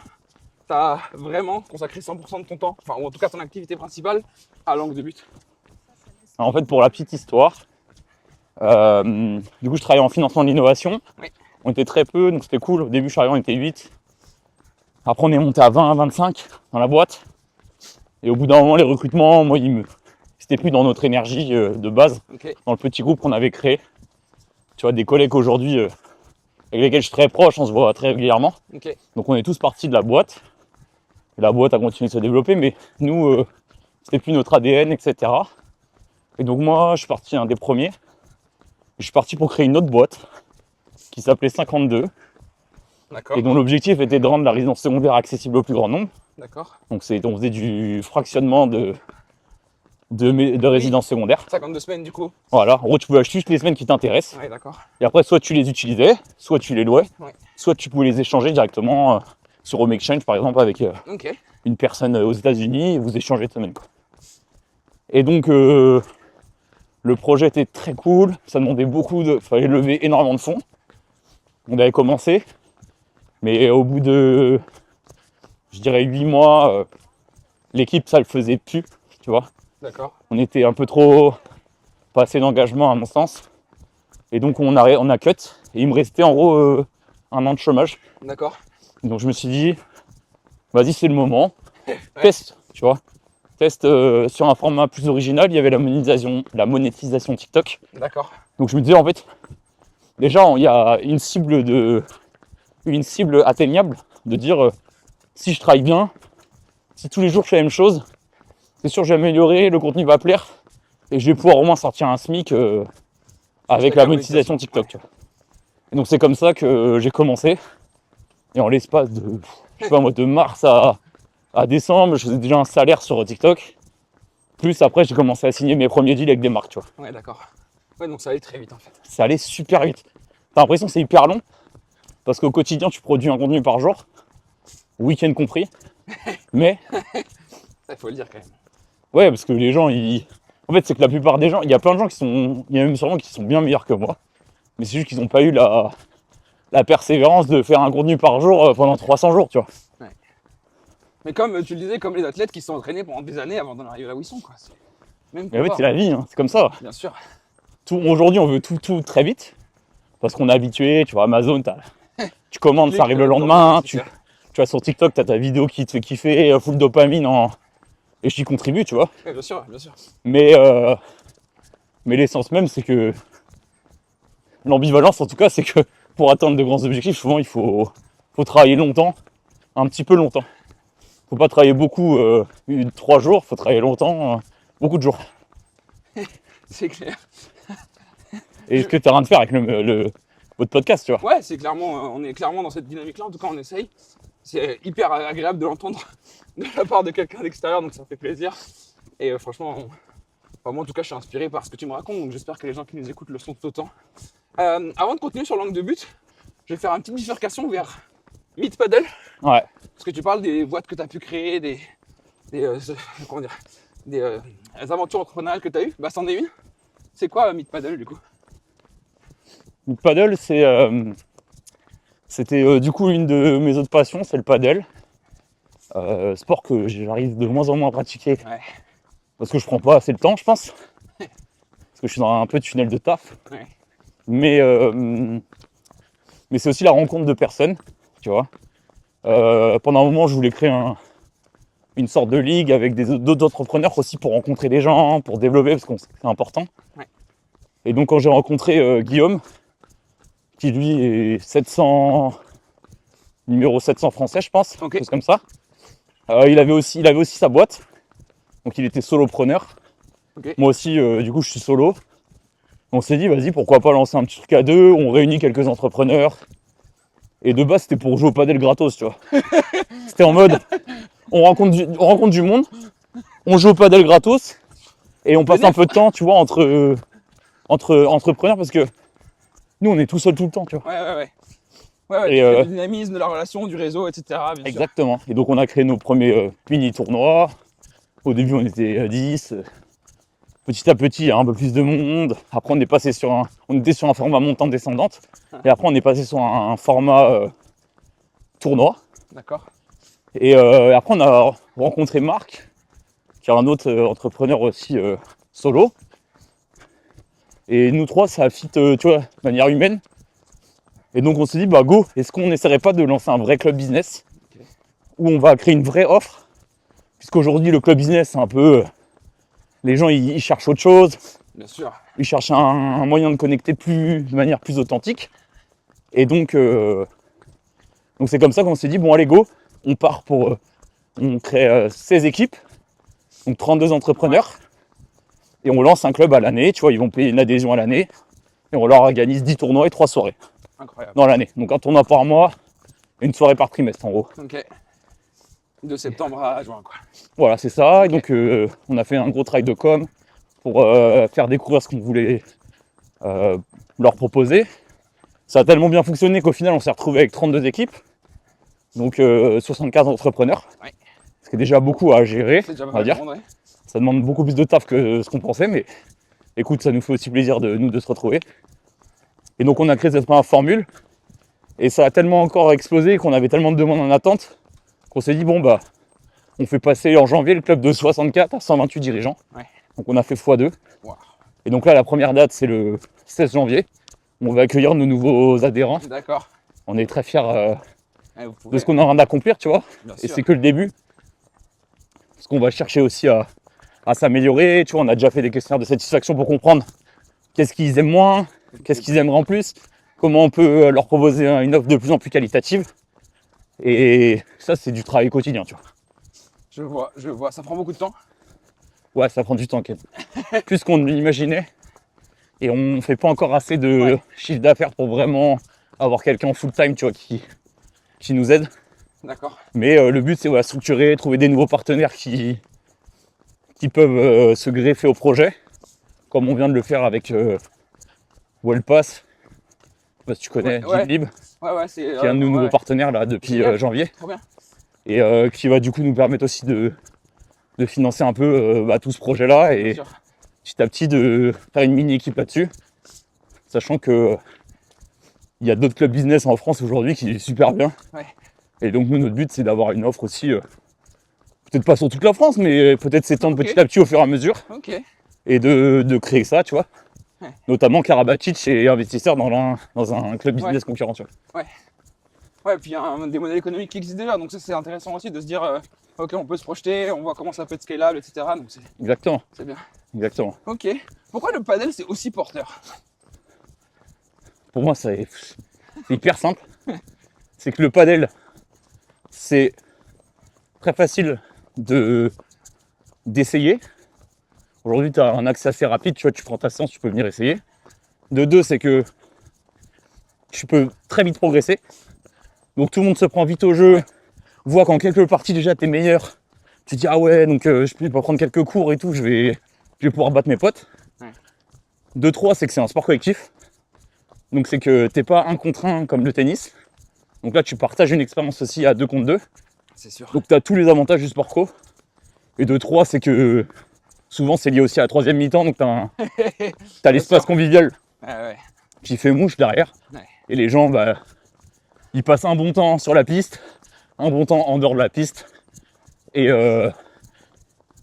t'as vraiment consacré 100% de ton temps, enfin, ou en tout cas ton activité principale, à Langue de But? En fait, pour la petite histoire, du coup, je travaillais en financement de l'innovation. Oui. On était très peu, donc c'était cool. Au début, je suis arrivé, on était 8. Après, on est monté à 20, 25 dans la boîte. Et au bout d'un moment, les recrutements, moi, c'était plus dans notre énergie de base, Ok. dans le petit groupe qu'on avait créé. Tu vois, des collègues aujourd'hui avec lesquels je suis très proche, on se voit très régulièrement. Ok. Donc, on est tous partis de la boîte. Et la boîte a continué de se développer, mais nous, c'était plus notre ADN, etc. Et donc, moi, je suis parti un des premiers. Je suis parti pour créer une autre boîte qui s'appelait 52 D'accord. et dont l'objectif était de rendre la résidence secondaire accessible au plus grand nombre. D'accord. Donc on faisait du fractionnement de résidences secondaires. 52 semaines du coup. Voilà, en gros tu pouvais acheter juste les semaines qui t'intéressent. Ouais, d'accord. Et après soit tu les utilisais, soit tu les louais, Ouais. soit tu pouvais les échanger directement sur Home Exchange par exemple avec Ok. une personne aux États-Unis et vous échangez de semaine, quoi. Et donc le projet était très cool, ça demandait fallait lever énormément de fonds. On avait commencé, mais au bout de, je dirais 8 mois, l'équipe ça le faisait plus, tu vois. D'accord. On était un peu trop, pas assez d'engagement à mon sens. Et donc on a cut, et il me restait en gros 1 an de chômage. D'accord. Donc je me suis dit, vas-y c'est le moment, Ouais. teste, tu vois. Test sur un format plus original, il y avait la monétisation TikTok. D'accord. Donc je me disais en fait, déjà il y a une cible atteignable de dire si je travaille bien, si tous les jours je fais la même chose, c'est sûr que je vais améliorer, le contenu va plaire et je vais pouvoir au moins sortir un SMIC avec la monétisation TikTok. Ouais. Tu vois. Et donc c'est comme ça que j'ai commencé et en l'espace de, je sais pas moi, de mars à décembre, je faisais déjà un salaire sur TikTok. Plus après, j'ai commencé à signer mes premiers deals avec des marques, tu vois. Ouais, d'accord. Ouais, donc ça allait très vite en fait. Ça allait super vite. T'as l'impression que c'est hyper long parce qu'au quotidien, tu produis un contenu par jour, week-end compris. Mais, Il faut le dire quand même. ouais, parce que les gens, en fait, c'est que la plupart des gens, il y a plein de gens il y a même sûrement qui sont bien meilleurs que moi. Mais c'est juste qu'ils n'ont pas eu la persévérance de faire un contenu par jour pendant 300 jours, tu vois. Mais comme tu le disais, comme les athlètes qui se sont entraînés pendant des années avant d'en arriver là où ils sont, quoi. Même Mais en fait, c'est la vie, hein, c'est comme ça. Bien sûr. Aujourd'hui, on veut tout très vite. Parce qu'on est habitué, tu vois, Amazon, tu commandes, ça arrive le lendemain. Tu vois, sur TikTok, tu as ta vidéo qui te fait kiffer, full dopamine, et j'y contribue, tu vois. Ouais, bien sûr, bien sûr. Mais l'essence même, c'est que l'ambivalence, en tout cas, c'est que pour atteindre de grands objectifs, souvent, il faut travailler longtemps, un petit peu longtemps. Faut pas travailler beaucoup 3 jours, faut travailler longtemps, beaucoup de jours. C'est clair. Et ce que tu as rien de faire avec votre podcast, tu vois. Ouais, c'est clairement, on est clairement dans cette dynamique-là. En tout cas, on essaye. C'est hyper agréable de l'entendre de la part de quelqu'un d'extérieur, donc ça fait plaisir. Et franchement, moi en tout cas, je suis inspiré par ce que tu me racontes, donc j'espère que les gens qui nous écoutent le sont tout autant. Avant de continuer sur Langue de But, je vais faire une petite bifurcation vers Meet Paddle. Ouais. Parce que tu parles des boîtes que tu as pu créer, des aventures entrepreneuriales que tu as eues. Bah, c'en est une. C'est quoi Meet Paddle du coup? Le paddle, c'était du coup une de mes autres passions, c'est le paddle. Sport que j'arrive de moins en moins à pratiquer. Ouais. Parce que je prends pas assez le temps, je pense. Parce que je suis dans un peu de tunnel de taf. Ouais. Mais c'est aussi la rencontre de personnes, tu vois. Pendant un moment, je voulais créer une sorte de ligue avec d'autres entrepreneurs aussi pour rencontrer des gens, pour développer, parce que c'est important. Ouais. Et donc, quand j'ai rencontré Guillaume, qui lui est numéro 700 français, je pense, Ok. quelque chose comme ça. Il avait aussi sa boîte, donc il était solopreneur. Ok. Moi aussi, du coup, je suis solo. On s'est dit, vas-y, pourquoi pas lancer un petit truc à deux, on réunit quelques entrepreneurs. Et de base, c'était pour jouer au padel gratos, tu vois. C'était en mode, on rencontre du monde, on joue au padel gratos, et on passe un peu de temps, tu vois, entre entrepreneurs, parce que nous, on est tout seul tout le temps, tu vois. Ouais, Et, le dynamisme de la relation, du réseau, etc. Bien exactement. Et donc, on a créé nos premiers mini-tournois. Au début, on était 10. Petit à petit, il y a un peu plus de monde. Après, on était sur un format montant-descendante. Et après, on est passé sur un format tournoi. sûr. D'accord. Et après, on a rencontré Marc, qui est un autre entrepreneur aussi solo. Et nous trois, ça fit, tu vois, de manière humaine. Et donc, on s'est dit, bah go, est-ce qu'on n'essaierait pas de lancer un vrai club business où on va créer une vraie offre? Puisqu'aujourd'hui, le club business, c'est un peu... les gens, ils cherchent autre chose. Bien sûr. Ils cherchent un moyen de connecter de manière plus authentique. Et donc c'est comme ça qu'on s'est dit, bon allez go, on part on crée 16 équipes, donc 32 entrepreneurs, et on lance un club à l'année, tu vois, ils vont payer une adhésion à l'année, et on leur organise 10 tournois et 3 soirées Incroyable. dans l'année. Donc un tournoi par mois, et une soirée par trimestre en gros. Ok. De septembre à juin, quoi. Voilà, c'est ça, et donc on a fait un gros travail de com pour faire découvrir ce qu'on voulait leur proposer. Ça a tellement bien fonctionné qu'au final, on s'est retrouvé avec 32 équipes, donc 75 entrepreneurs, Ouais. ce qui est déjà beaucoup à gérer, C'est déjà on pas va dire. mal de monde, ouais. Ça demande beaucoup plus de taf que ce qu'on pensait, mais écoute, ça nous fait aussi plaisir de se retrouver. Et donc, on a créé cette première formule, et ça a tellement encore explosé qu'on avait tellement de demandes en attente qu'on s'est dit, bon, bah, on fait passer en janvier le club de 64 à 128 dirigeants. Ouais. Donc, on a fait x2. Wow. Et donc là, la première date, c'est le 16 janvier. On va accueillir nos nouveaux adhérents. D'accord. On est très fiers Ouais, vous de pouvez, ce qu'on est en train d'accomplir, tu vois. bien Et sûr. c'est que le début. Parce qu'on va chercher aussi à s'améliorer. Tu vois, on a déjà fait des questionnaires de satisfaction pour comprendre qu'est-ce qu'ils aiment moins, qu'est-ce qu'ils aimeraient en plus, comment on peut leur proposer une offre de plus en plus qualitative. Et ça, c'est du travail quotidien, tu vois. Je vois. Ça prend beaucoup de temps. Ouais, ça prend du temps, Ken. Plus qu'on ne l'imaginait. Et on ne fait pas encore assez de chiffre d'affaires pour vraiment avoir quelqu'un en full time, tu vois, qui nous aide. D'accord. Mais le but, c'est structurer, trouver des nouveaux partenaires qui peuvent se greffer au projet, comme on vient de le faire avec Wellpass. Je sais pas si tu connais, Ouais. GitLib, Ouais, c'est. qui est un de nos nouveaux partenaires là depuis Génial. janvier. Trop bien. Et qui va du coup nous permettre aussi de financer un peu tout ce projet-là et Bien sûr. petit à petit de faire une mini-équipe là-dessus. Sachant que il y a d'autres clubs business en France aujourd'hui qui est super bien. Ouais. Et donc nous, notre but, c'est d'avoir une offre aussi, peut-être pas sur toute la France, mais peut-être s'étendre Ok. petit à petit au fur et à mesure. Ok. Et de créer ça, tu vois. Ouais. Notamment Karabatic est investisseur dans un club business concurrent, tu vois. Ouais, puis il y a des modèles économiques qui existent déjà, donc ça c'est intéressant aussi de se dire, ok, on peut se projeter, on voit comment ça peut être scalable, etc. Donc Exactement, c'est bien. exactement. Ok. Pourquoi le padel c'est aussi porteur? Pour moi, c'est hyper simple. C'est que le padel, c'est très facile d'essayer. Aujourd'hui, tu as un accès assez rapide, tu vois, tu prends ta séance, tu peux venir essayer. De deux, c'est que tu peux très vite progresser. Donc tout le monde se prend vite au jeu, voit qu'en quelques parties déjà t'es meilleur. Tu te dis ah ouais, donc je peux prendre quelques cours et tout, je vais pouvoir battre mes potes. Ouais. De trois, c'est que c'est un sport collectif. Donc c'est que t'es pas un contre un comme le tennis. Donc là tu partages une expérience aussi à 2 contre 2. C'est sûr. Donc tu as tous les avantages du sport co. Et de trois, c'est que souvent c'est lié aussi à la troisième mi-temps, donc t'as l'espace convivial Ouais. qui fait mouche derrière. Ouais. Et les gens, bah, ils passent un bon temps sur la piste, un bon temps en dehors de la piste. Et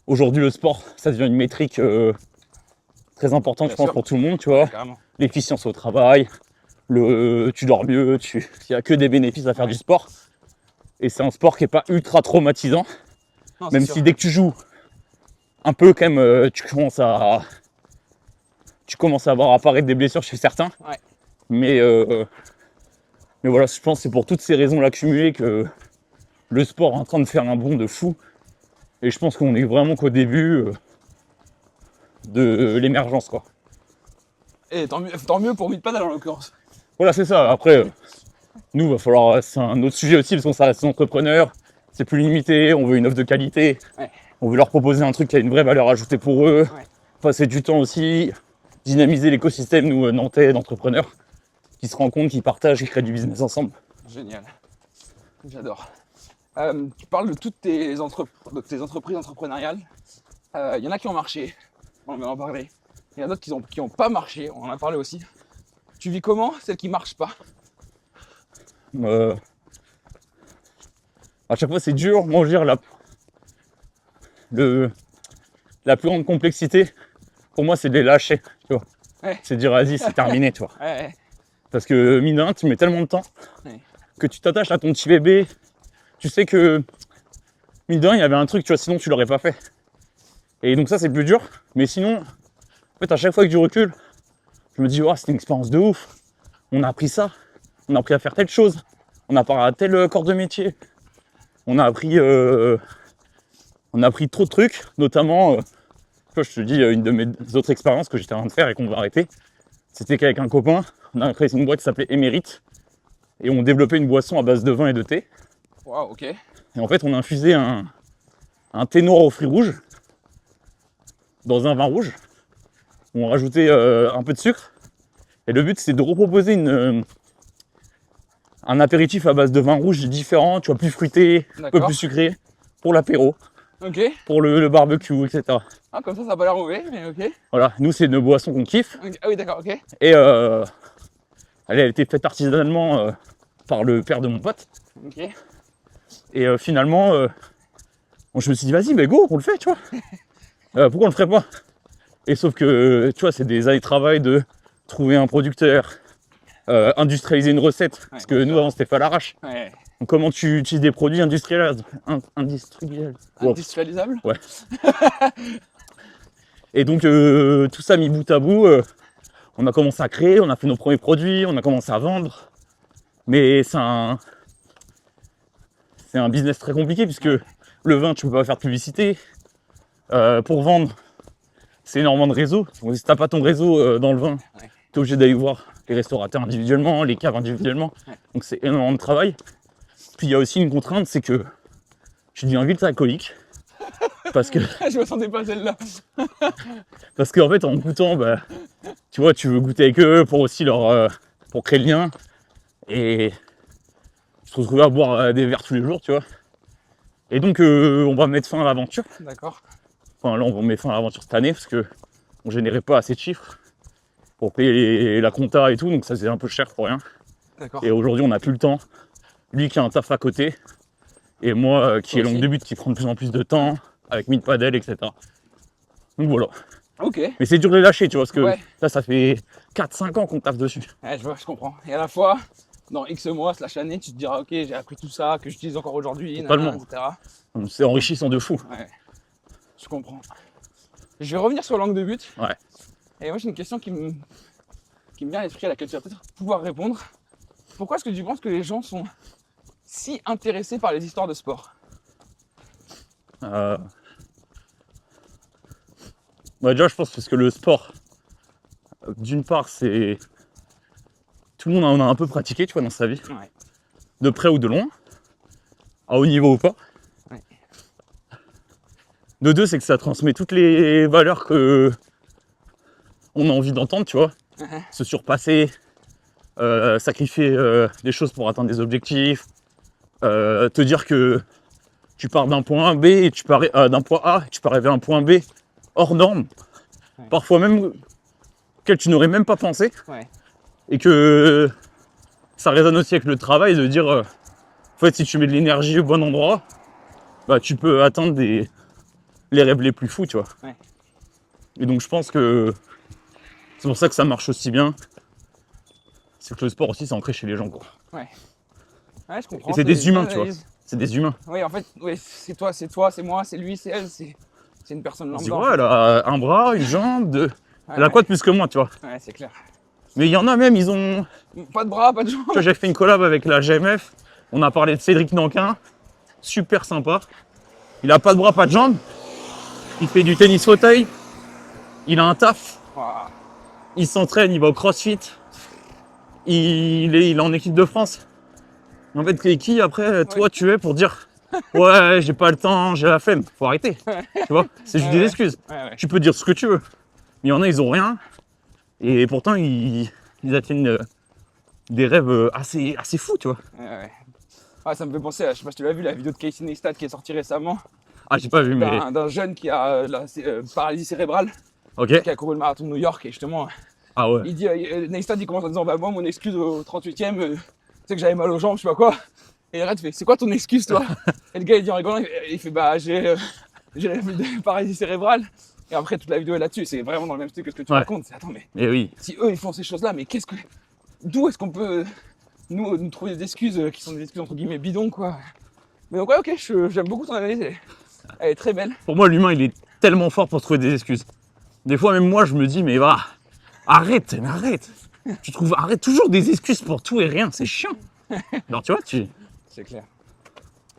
aujourd'hui, le sport, ça devient une métrique très importante, je pense, pour tout le monde, tu vois. Carrément. L'efficience au travail, tu dors mieux, il n'y a que des bénéfices à faire du sport. Et c'est un sport qui n'est pas ultra traumatisant, Non, même c'est si dès que tu joues un peu, quand même, tu commences à voir apparaître des blessures chez certains. Ouais. Mais voilà, je pense que c'est pour toutes ces raisons-là cumulées que le sport est en train de faire un bond de fou. Et je pense qu'on est vraiment qu'au début de l'émergence, quoi. Et tant mieux pour Midpadel en l'occurrence. Voilà, c'est ça. Après, nous, va falloir. C'est un autre sujet aussi, parce qu'on reste des entrepreneurs. C'est plus limité, on veut une offre de qualité. Ouais. On veut leur proposer un truc qui a une vraie valeur ajoutée pour eux. Ouais. Passer du temps aussi. Dynamiser l'écosystème, nous, nantais, d'entrepreneurs, qui se rendent compte, qui partagent, qui créent du business ensemble. Génial. J'adore. Tu parles de toutes tes entreprises entrepreneuriales. Il y en a qui ont marché, on va en parler. Il y en a d'autres qui ont pas marché, on en a parlé aussi. Tu vis comment celles qui marchent pas? À chaque fois, c'est dur. Moi, je veux dire, la plus grande complexité, pour moi, c'est de les lâcher, tu vois. Ouais. C'est de dire, vas-y, c'est terminé, tu vois. Ouais. Parce que, mine de rien, tu mets tellement de temps Ouais. que tu t'attaches à ton petit bébé. Tu sais que, mine de rien, il y avait un truc, tu vois, sinon tu l'aurais pas fait. Et donc ça, c'est plus dur. Mais sinon, en fait, à chaque fois que du recul, je me dis, oh, c'était une expérience de ouf. On a appris ça. On a appris à faire telle chose. On a appris à tel corps de métier. On a appris trop de trucs, notamment, je te dis, une de mes autres expériences que j'étais en train de faire et qu'on va arrêter, c'était qu'avec un copain, on a créé une boîte qui s'appelait Émérite, et on développait une boisson à base de vin et de thé. Waouh, ok. Et en fait, on a infusé un thé noir aux fruits rouges dans un vin rouge, où on rajoutait un peu de sucre, et le but, c'est de reproposer un apéritif à base de vin rouge différent, tu vois, plus fruité, un peu plus sucré, pour l'apéro, ok. pour le barbecue, etc. Ah, comme ça n'a pas l'air mauvais, mais ok. Voilà, nous, c'est une boisson qu'on kiffe. Ah oui, d'accord, ok. Et elle a été faite artisanalement par le père de mon pote. Ok. Et finalement, je me suis dit, vas-y, mais go, on le fait, tu vois. Pourquoi on le ferait pas? Et sauf que, tu vois, c'est des années de travail de trouver un producteur, industrialiser une recette, parce que nous, avant, c'était fait à l'arrache. Ouais. Donc, comment tu utilises des produits industriels. Industrialisable? Ouais. Et donc, tout ça mis bout à bout, on a commencé à créer, on a fait nos premiers produits, on a commencé à vendre. Mais c'est un business très compliqué, puisque le vin, tu peux pas faire de publicité. Pour vendre, c'est énormément de réseaux. Donc, si t'as pas ton réseau dans le vin, Ouais. t'es obligé d'aller voir les restaurateurs individuellement, les caves individuellement. Ouais. Donc c'est énormément de travail. Puis il y a aussi une contrainte, c'est que tu deviens vite alcoolique. Parce que, Je me sentais pas celle-là. parce qu'en fait, en goûtant, bah, tu vois, tu veux goûter avec eux pour aussi pour créer le lien. Et je te retrouve à boire des verres tous les jours, tu vois. Et donc, on va mettre fin à l'aventure. D'accord. Enfin, là, on va mettre fin à l'aventure cette année parce que on générait pas assez de chiffres pour payer la compta et tout, donc ça faisait un peu cher pour rien. D'accord. Et aujourd'hui, on n'a plus le temps. Lui qui a un taf à côté, et moi qui est Toi aussi. longue de but, qui prend de plus en plus de temps, avec Midpadel, etc. Donc voilà. Ok. Mais c'est dur de les lâcher, tu vois, parce que Ouais. là, ça fait 4-5 ans qu'on taffe dessus. Ouais, je vois, je comprends. Et à la fois, dans X mois, / année, tu te diras, ok, j'ai appris tout ça, que j'utilise encore aujourd'hui, Totalement. etc. C'est enrichissant de fou. Ouais, je comprends. Je vais revenir sur l'angle de but. Ouais. Et moi, j'ai une question qui me vient à l'esprit, à laquelle tu vas peut-être pouvoir répondre. Pourquoi est-ce que tu penses que les gens sont si intéressés par les histoires de sport? Bah déjà, je pense parce que le sport, d'une part, c'est... Tout le monde en a un peu pratiqué, tu vois, dans sa vie. Ouais. De près ou de loin. À haut niveau ou pas. Ouais. De deux, c'est que ça transmet toutes les valeurs que on a envie d'entendre, tu vois. Se surpasser, sacrifier des choses pour atteindre des objectifs, te dire que tu pars d'un point B et d'un point A et tu peux arriver à un point B hors norme, Ouais. parfois même auquel tu n'aurais même pas pensé, Ouais. et que ça résonne aussi avec le travail de dire en fait, si tu mets de l'énergie au bon endroit, bah, tu peux atteindre les rêves les plus fous, tu vois. Ouais. Et donc je pense que c'est pour ça que ça marche aussi bien. C'est que le sport aussi, c'est ancré chez les gens, quoi. Ouais, je comprends. Et c'est des humains, tu vois. C'est des humains. Oui, en fait, ouais, c'est toi, c'est moi, c'est lui, c'est elle, c'est une personne On se dit, lambda. ouais, elle a un bras, une jambe, deux. Elle a quoi de plus que moi, tu vois. Ouais, c'est clair. Mais il y en a même, ils ont. Pas de bras, pas de jambes. Tu vois, j'ai fait une collab avec la GMF. On a parlé de Cédric Nankin. Super sympa. Il a pas de bras, pas de jambes. Il fait du tennis fauteuil. Il a un taf. Waouh. Il s'entraîne, il va au CrossFit. Il est en équipe de France. En fait, qui après, toi, tu es pour dire ouais, j'ai pas le temps, j'ai la flemme. Faut arrêter. Tu vois, c'est juste des excuses. Ouais. Tu peux dire ce que tu veux. Mais il y en a, ils ont rien. Et pourtant, ils atteignent des rêves assez fous, tu vois. Ouais, ça me fait penser à, je sais pas si tu l'as vu, la vidéo de Casey Neistat qui est sortie récemment. Ah, j'ai pas vu, mais. D'un jeune qui a la paralysie cérébrale, Ok. qui a couru le marathon de New York. Et justement, Ah ouais. il dit, Neistat, il commence en disant, bah moi, mon excuse au 38e, c'est que j'avais mal aux jambes, je sais pas quoi. Et Red fait, c'est quoi ton excuse, toi? Et le gars, il dit en rigolant, il fait, bah j'ai la paralysie cérébrale. Et après, toute la vidéo est là-dessus. C'est vraiment dans le même style que ce que tu racontes. C'est, attends, mais Et oui. si eux, ils font ces choses-là, mais d'où est-ce qu'on peut, nous trouver des excuses qui sont des excuses entre guillemets bidons, quoi. Mais donc, ouais, ok, j'aime beaucoup ton analyse. Elle est très belle. Pour moi, l'humain, il est tellement fort pour trouver des excuses. Des fois, même moi, je me dis, mais va, arrête. Arrête toujours des excuses pour tout et rien. C'est chiant. Alors, tu vois, C'est clair.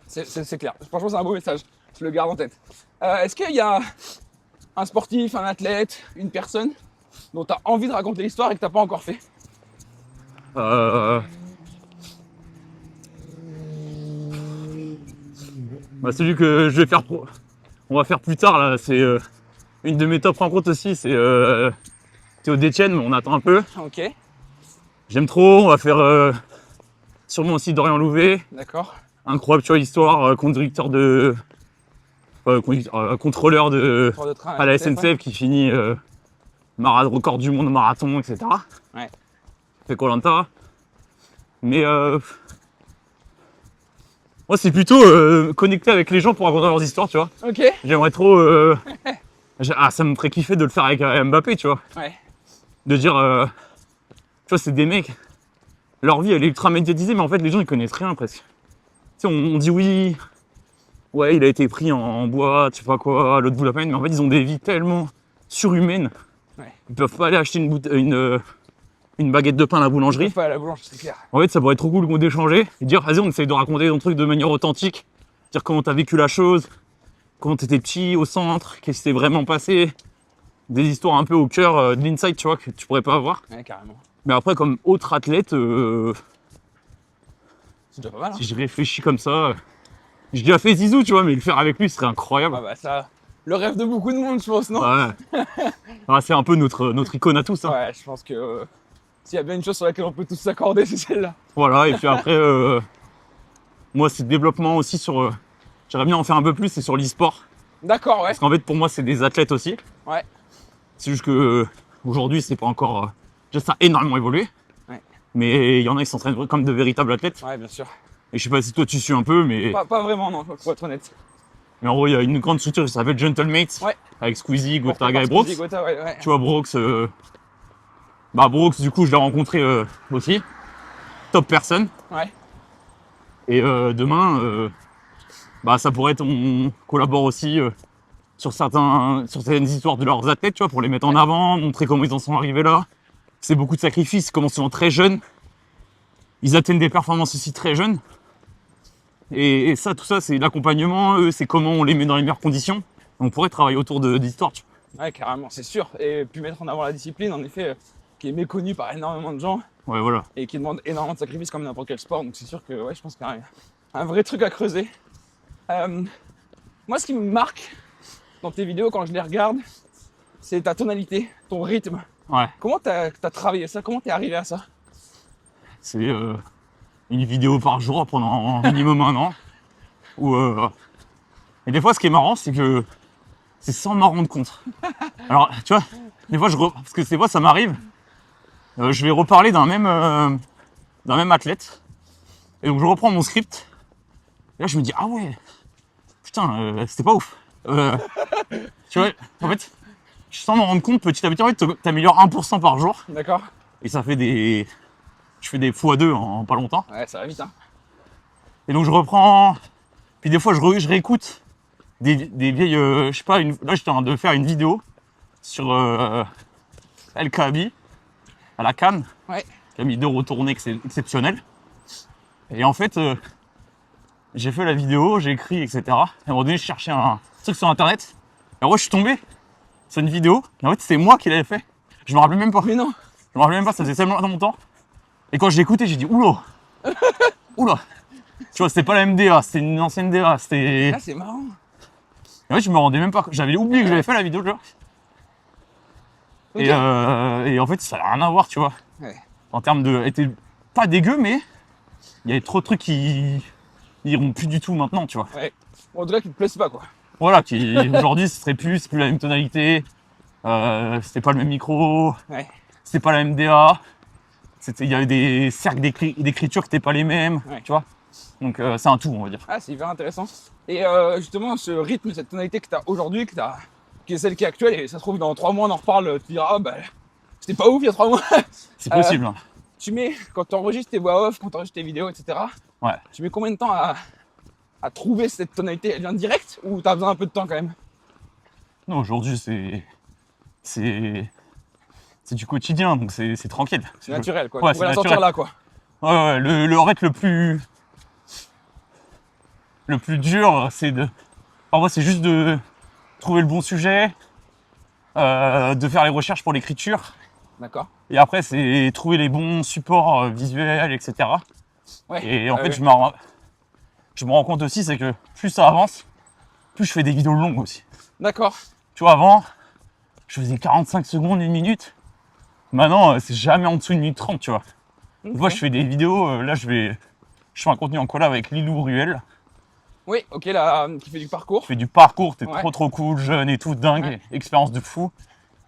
C'est clair. Franchement, c'est un beau message. Je le garde en tête. Est-ce qu'il y a un sportif, un athlète, une personne dont tu as envie de raconter l'histoire et que tu n'as pas encore fait? Bah, celui que je vais faire on va faire plus tard, là, c'est une de mes top rencontres aussi. C'est Théo Détienne, mais on attend un peu. Ok, J'aime trop. On va faire sûrement aussi Dorian Louvet. d'accord. Incroyable, tu vois, histoire, conducteur de. Contrôleur de. Tour de train À la SNCF, SNCF qui finit record du monde marathon, etc. Ouais. Fait Koh-Lanta. Mais moi, c'est plutôt connecter avec les gens pour raconter leurs histoires, tu vois. Ok. J'aimerais trop. Ça me ferait kiffer de le faire avec Mbappé, tu vois. Ouais. De dire. Tu vois, c'est des mecs. Leur vie, elle est ultra médiatisée, mais en fait, les gens, ils connaissent rien presque. Tu sais, on dit oui. Ouais, il a été pris en boîte, je sais pas quoi, à l'autre bout de la peine, mais en fait, ils ont des vies tellement surhumaines. Ouais. Ils peuvent pas aller acheter une baguette de pain à la boulangerie. Pas à la boulange, c'est clair. En fait, ça pourrait être trop cool d'échanger et dire, vas-y, on essaye de raconter ton truc de manière authentique. Dire comment t'as vécu la chose, comment t'étais petit au centre, qu'est-ce qui s'est vraiment passé. Des histoires un peu au cœur de l'inside, tu vois, que tu pourrais pas avoir. Ouais, carrément. Mais après, comme autre athlète, C'est déjà pas mal, hein. si je réfléchis comme ça, j'ai déjà fait Zizou, tu vois, mais le faire avec lui, ce serait incroyable. Ah bah ça, le rêve de beaucoup de monde, je pense, non? Ouais. Ah, c'est un peu notre icône à tous. Hein. Ouais, je pense que s'il y a bien une chose sur laquelle on peut tous s'accorder, c'est celle-là. Voilà, et puis après, moi, c'est le développement aussi sur. J'aimerais bien en faire un peu plus, c'est sur l'e-sport. D'accord, ouais. Parce qu'en fait, pour moi, c'est des athlètes aussi. Ouais. C'est juste que aujourd'hui, c'est pas encore. Déjà, ça a énormément évolué. Ouais. Mais il y en a qui s'entraînent comme de véritables athlètes. Ouais, bien sûr. Et je sais pas si toi, tu suis un peu, mais. Pas vraiment, non, pour être honnête. Mais en gros, il y a une grande structure qui s'appelle Gentlemates. Ouais. Avec Squeezie, Gotaga et Brooks. Gotha, ouais. Tu vois, Brooks. Brooks, du coup, je l'ai rencontré aussi. Top personne. Ouais. Et demain, ça pourrait être, on collabore aussi sur certaines histoires de leurs athlètes, tu vois, pour les mettre en avant, montrer comment ils en sont arrivés là. C'est beaucoup de sacrifices, ils commencent souvent très jeunes. Ils atteignent des performances aussi très jeunes. Et ça, tout ça, c'est l'accompagnement, eux, c'est comment on les met dans les meilleures conditions. On pourrait travailler autour d'histoires, tu vois. Ouais, carrément, c'est sûr. Et puis mettre en avant la discipline, en effet, qui est méconnue par énormément de gens Ouais, voilà. et qui demande énormément de sacrifices comme n'importe quel sport. Donc c'est sûr que ouais, je pense qu'il y a un vrai truc à creuser. Moi, ce qui me marque dans tes vidéos quand je les regarde, c'est ta tonalité, ton rythme. Ouais. Comment t'as travaillé ça? Comment t'es arrivé à ça? C'est une vidéo par jour pendant minimum un an. Et des fois, ce qui est marrant, c'est que c'est sans m'en rendre compte. Alors, tu vois, des fois, parce que des fois, ça m'arrive, je vais reparler d'un même athlète. Et donc, je reprends mon script. Et là, je me dis, ah ouais, putain, c'était pas ouf. Tu vois, en fait, sans m'en rendre compte, petit à petit, en fait, t'améliores 1% par jour. D'accord. Et ça fait des... Je fais des x2 en pas longtemps. Ouais, ça va vite, hein. Et donc je reprends... Puis des fois, je réécoute des vieilles... je sais pas, là, j'étais en train de faire une vidéo sur El Kaabi, à la Cannes. Ouais. Qui a mis 2 retournées exceptionnelles. Et en fait, j'ai fait la vidéo, j'ai écrit, etc. Et à un moment donné, je cherchais un truc sur Internet. Et en vrai, je suis tombé sur une vidéo. Et en fait, c'était moi qui l'avais fait. Je me rappelais même pas. Mais non. Je me rappelais même pas, ça faisait tellement longtemps. Et quand je l'ai écouté, j'ai dit oula. Oula. Tu vois, c'était pas la MDA, c'était une ancienne DA. C'était... Ah, c'est marrant. Et en fait, je me rendais même pas. J'avais oublié que j'avais fait la vidéo, tu vois. Ok. Et en fait, ça n'a rien à voir, tu vois. Ouais. En termes de... Elle était pas dégueu, mais il y avait trop de trucs qui iront plus du tout maintenant, tu vois. Ouais. Bon, en tout cas, qui te plaisent pas, quoi. Voilà, aujourd'hui, ce serait plus la même tonalité. C'était pas le même micro. Ouais. C'était pas la MDA. Il y avait des cercles d'écriture qui n'étaient pas les mêmes, Ouais. tu vois. Donc c'est un tout, on va dire. Ah, c'est hyper intéressant. Et justement, ce rythme, cette tonalité que tu as aujourd'hui, qui est celle qui est actuelle, et ça se trouve, dans 3 mois, on en reparle, tu diras, ah, bah, c'était pas ouf il y a 3 mois. C'est possible. Hein. Tu mets, quand tu enregistres tes voix off, quand tu enregistres tes vidéos, etc., Ouais. tu mets combien de temps à trouver cette tonalité? Elle vient direct ou tu as besoin un peu de temps quand même? Non, aujourd'hui, c'est du quotidien, donc c'est tranquille. C'est naturel, quoi. Ouais, Tu pourrais la c'est sortir naturel. là, quoi. Ouais, en fait, le plus dur, c'est de... En vrai, c'est juste de trouver le bon sujet, de faire les recherches pour l'écriture. D'accord. Et après, c'est trouver les bons supports visuels, etc. Ouais. Et en fait, ouais. je me rends compte aussi, c'est que plus ça avance, plus je fais des vidéos longues aussi. D'accord. Tu vois, avant, je faisais 45 secondes, 1 minute. Maintenant, c'est jamais en dessous de 1 minute 30, tu vois. Des fois, je fais des vidéos, là, je fais un contenu en collab avec Lilou Ruel. Oui, ok, là, qui fait du parcours. Je fais du parcours, t'es Ouais. trop cool, jeune et tout, dingue, Ouais. expérience de fou.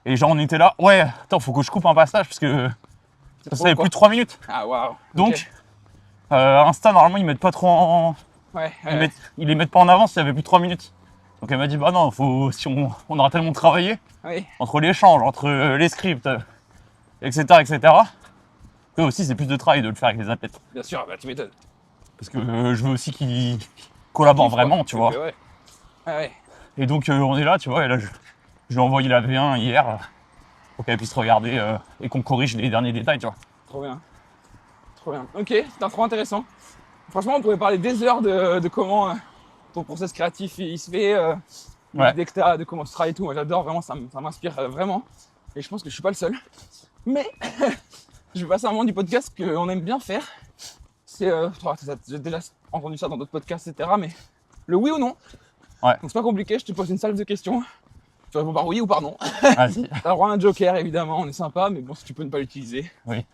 Et genre, on était là, ouais, attends, faut que je coupe un passage parce que ça trop, fait quoi. plus de 3 minutes. Ah, waouh. Donc, Ok. Insta, normalement, ils mettent pas trop en... Ouais, Ils les mettent pas en avant s'il y avait plus de 3 minutes. Donc elle m'a dit, bah non, si on aura tellement travaillé, oui. entre l'échange, entre les scripts, etc., que aussi c'est plus de travail de le faire avec les athlètes. Bien sûr, bah, tu m'étonnes. Parce que je veux aussi qu'ils collaborent Kiffe, quoi. vraiment, tu vois. Ok, ouais. Ouais. Et donc on est là, tu vois, et là je lui ai envoyé la V1 hier pour qu'elle puisse regarder et qu'on corrige les derniers détails, tu vois. Trop bien. Trop bien. Ok, c'est trop intéressant. Franchement, on pourrait parler des heures de comment ton process créatif il se fait, Ouais. dès que t'as, de comment tu travailles et tout. Moi, j'adore vraiment, ça m'inspire vraiment. Et je pense que je suis pas le seul. Mais je vais passer un moment du podcast qu'on aime bien faire. C'est, j'ai déjà entendu ça dans d'autres podcasts, etc. Mais le oui ou non. Ouais. Donc c'est pas compliqué, je te pose une salve de questions. Tu réponds par oui ou par non. Vas-y. T'as le droit à un joker, évidemment, on est sympa, mais bon, si tu peux ne pas l'utiliser. Oui.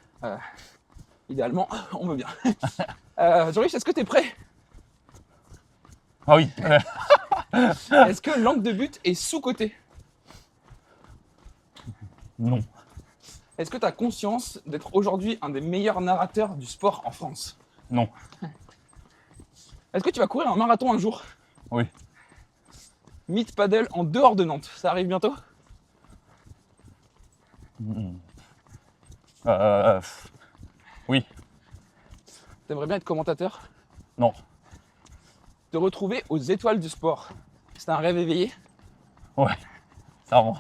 Idéalement, on veut bien. Jean-Rich, est-ce que t'es prêt? Ah oui. Est-ce que l'angle de but est sous-coté? Non. Est-ce que tu as conscience d'être aujourd'hui un des meilleurs narrateurs du sport en France? Non. Est-ce que tu vas courir un marathon un jour? Oui. Meet paddle en dehors de Nantes, ça arrive bientôt? Oui. T'aimerais bien être commentateur? Non. Te retrouver aux étoiles du sport, c'est un rêve éveillé? Ouais. Ça va.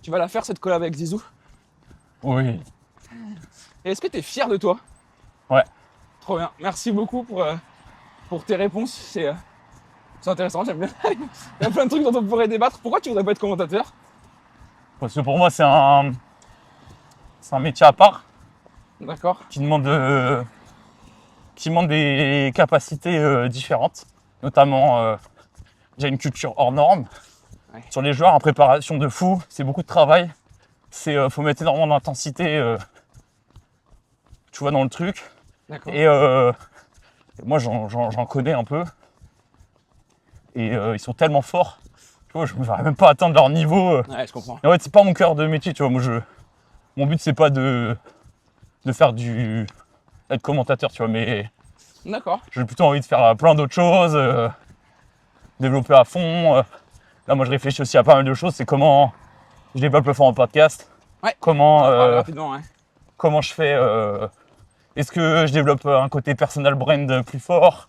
Tu vas la faire cette collab avec Zizou? Oui. Et est-ce que tu es fier de toi? Ouais. Trop bien, merci beaucoup pour tes réponses, c'est intéressant, j'aime bien. Il y a plein de trucs dont on pourrait débattre. Pourquoi tu voudrais pas être commentateur? Parce que pour moi, c'est un métier à part D'accord. qui demande des capacités différentes, notamment j'ai une culture hors norme. Ouais. Sur les joueurs en préparation de fou, c'est beaucoup de travail. Faut mettre énormément d'intensité, tu vois, dans le truc. D'accord. Et moi, j'en connais un peu. Et ils sont tellement forts. Tu vois, je ne vais même pas atteindre leur niveau. Ouais, je comprends. Et en fait, c'est pas mon cœur de métier, tu vois. Mon but, c'est pas de faire être commentateur, tu vois. Mais D'accord. j'ai plutôt envie de faire plein d'autres choses. développer à fond. Là, moi, je réfléchis aussi à pas mal de choses. C'est comment je développe le format podcast. Ouais. Comment, Rapidement, ouais. comment je fais. Est-ce que je développe un côté personal brand plus fort,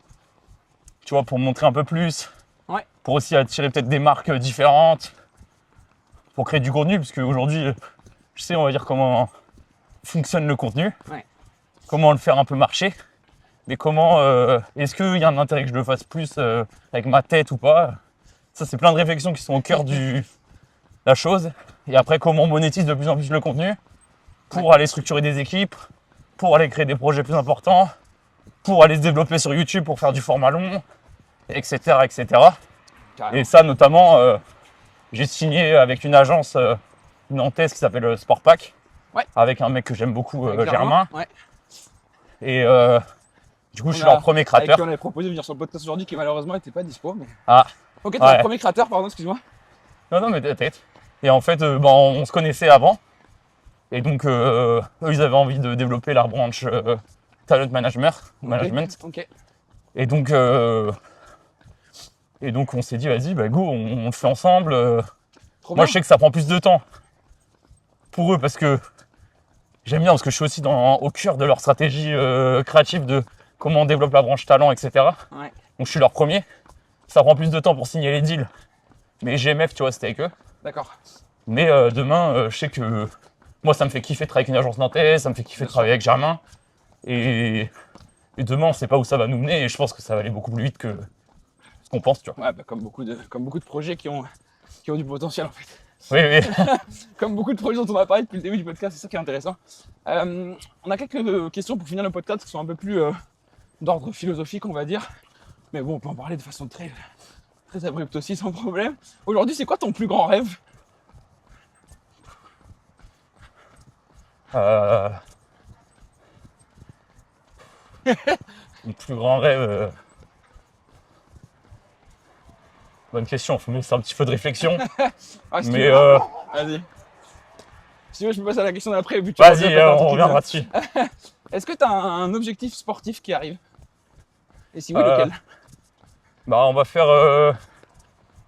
tu vois, pour montrer un peu plus. Ouais. Pour aussi attirer peut-être des marques différentes. Pour créer du contenu, parce qu'aujourd'hui, je sais, on va dire, comment fonctionne le contenu. Ouais. Comment le faire un peu marcher. Mais comment, est-ce qu'il y a un intérêt que je le fasse plus avec ma tête ou pas? Ça, c'est plein de réflexions qui sont au cœur de la chose. Et après, comment on monétise de plus en plus le contenu pour aller structurer des équipes, pour aller créer des projets plus importants, pour aller se développer sur YouTube pour faire du format long, etc. etc. Carrément. Et ça, notamment, j'ai signé avec une agence nantaise qui s'appelle Sportpack, Ouais. avec un mec que j'aime beaucoup, Avec Germain. Ouais. Et du coup, je suis leur premier Avec créateur. qui on avait proposé de venir sur le podcast aujourd'hui, qui malheureusement n'était pas dispo. Mais... Ah, Ok, t'es Ouais. le premier créateur, pardon, excuse-moi. non, mais t'inquiète. Et en fait, on se connaissait avant. Et donc, eux, ils avaient envie de développer leur branche talent management. Ok. Et donc, on s'est dit, vas-y, go, on le fait ensemble. Trop Moi, bien. je sais que ça prend plus de temps pour eux parce que j'aime bien, parce que je suis aussi au cœur de leur stratégie créative de comment on développe la branche talent, etc. Ouais. Donc, je suis leur premier. Ça prend plus de temps pour signer les deals. Mais GMF, tu vois, c'était avec eux. D'accord. Mais demain, je sais que moi, ça me fait kiffer de travailler avec une agence nantaise, ça me fait kiffer de travailler avec Germain. Et demain, on ne sait pas où ça va nous mener. Et je pense que ça va aller beaucoup plus vite que ce qu'on pense, tu vois. Ouais, bah, comme beaucoup de projets qui ont du potentiel en fait. Oui, oui. Comme beaucoup de projets dont on a parlé depuis le début du podcast, c'est ça qui est intéressant. On a quelques questions pour finir le podcast qui sont un peu plus d'ordre philosophique, on va dire. Mais bon, on peut en parler de façon très abrupte aussi, sans problème. Aujourd'hui, c'est quoi ton plus grand rêve? Mon plus grand rêve. Bonne question, faut me laisser un petit peu de réflexion. Ah, si tu Mais veux. Vas-y. Si tu veux, je peux passer à la question d'après. Vu que tu vas-y, reviens peut-être un on truc reviendra dessus. Est-ce que tu as un objectif sportif qui arrive? Et si oui, Euh, lequel? Bah, on va faire.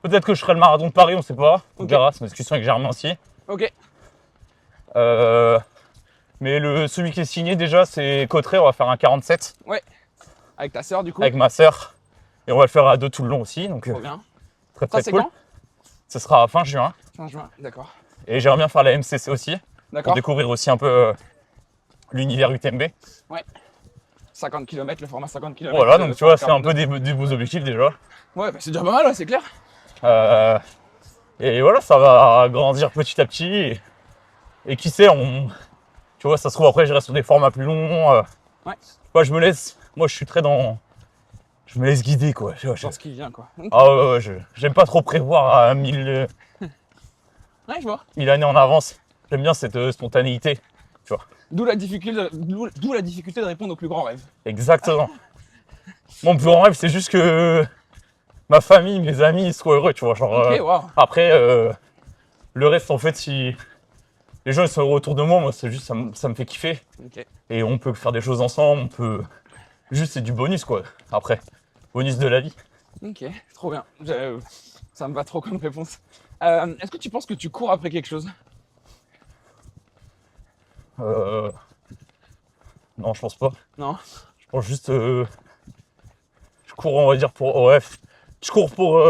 Peut-être que je ferai le marathon de Paris, on sait pas. On Ok. verra, c'est une discussion avec Germain aussi. Ok. Mais celui qui est signé déjà, c'est Cauterets, on va faire un 47 Avec ta sœur, du coup. avec ma sœur. Et on va le faire à 2 tout le long aussi, donc Trop bien. très Ça, très c'est cool. quand? Ce sera fin juin. Fin juin. D'accord. Et j'aimerais bien faire la MCC aussi, pour D'accord. découvrir aussi un peu l'univers UTMB. 50 km, le format 50 km. Voilà, donc tu vois, c'est un peu des beaux objectifs déjà. Ouais, bah, c'est déjà pas mal, ouais, c'est clair. Et voilà, ça va grandir petit à petit. Et qui sait, tu vois, ça se trouve après, je reste sur des formats plus longs. Ouais. Moi, moi, je suis très dans. Je me laisse guider, quoi. Tu vois, Dans ce qui vient, quoi. Ah ouais, j'aime pas trop prévoir à 1000 Ouais, je vois. années en avance. J'aime bien cette spontanéité. D'où la difficulté de répondre aux plus grands rêves. Exactement. Mon plus grand rêve, c'est juste que ma famille, mes amis soient heureux, tu vois. Genre, Ok, waouh. après, le reste, en fait, si les gens ils sont heureux autour de moi, c'est juste, ça me fait kiffer. Ok. Et on peut faire des choses ensemble, on peut. Juste, c'est du bonus, quoi. Après, bonus de la vie. Ok, trop bien. Ça me va trop comme réponse. Est-ce que tu penses que tu cours après quelque chose? Non, je pense pas. Non. Je pense juste. Je cours, on va dire, pour. Ouais, je cours pour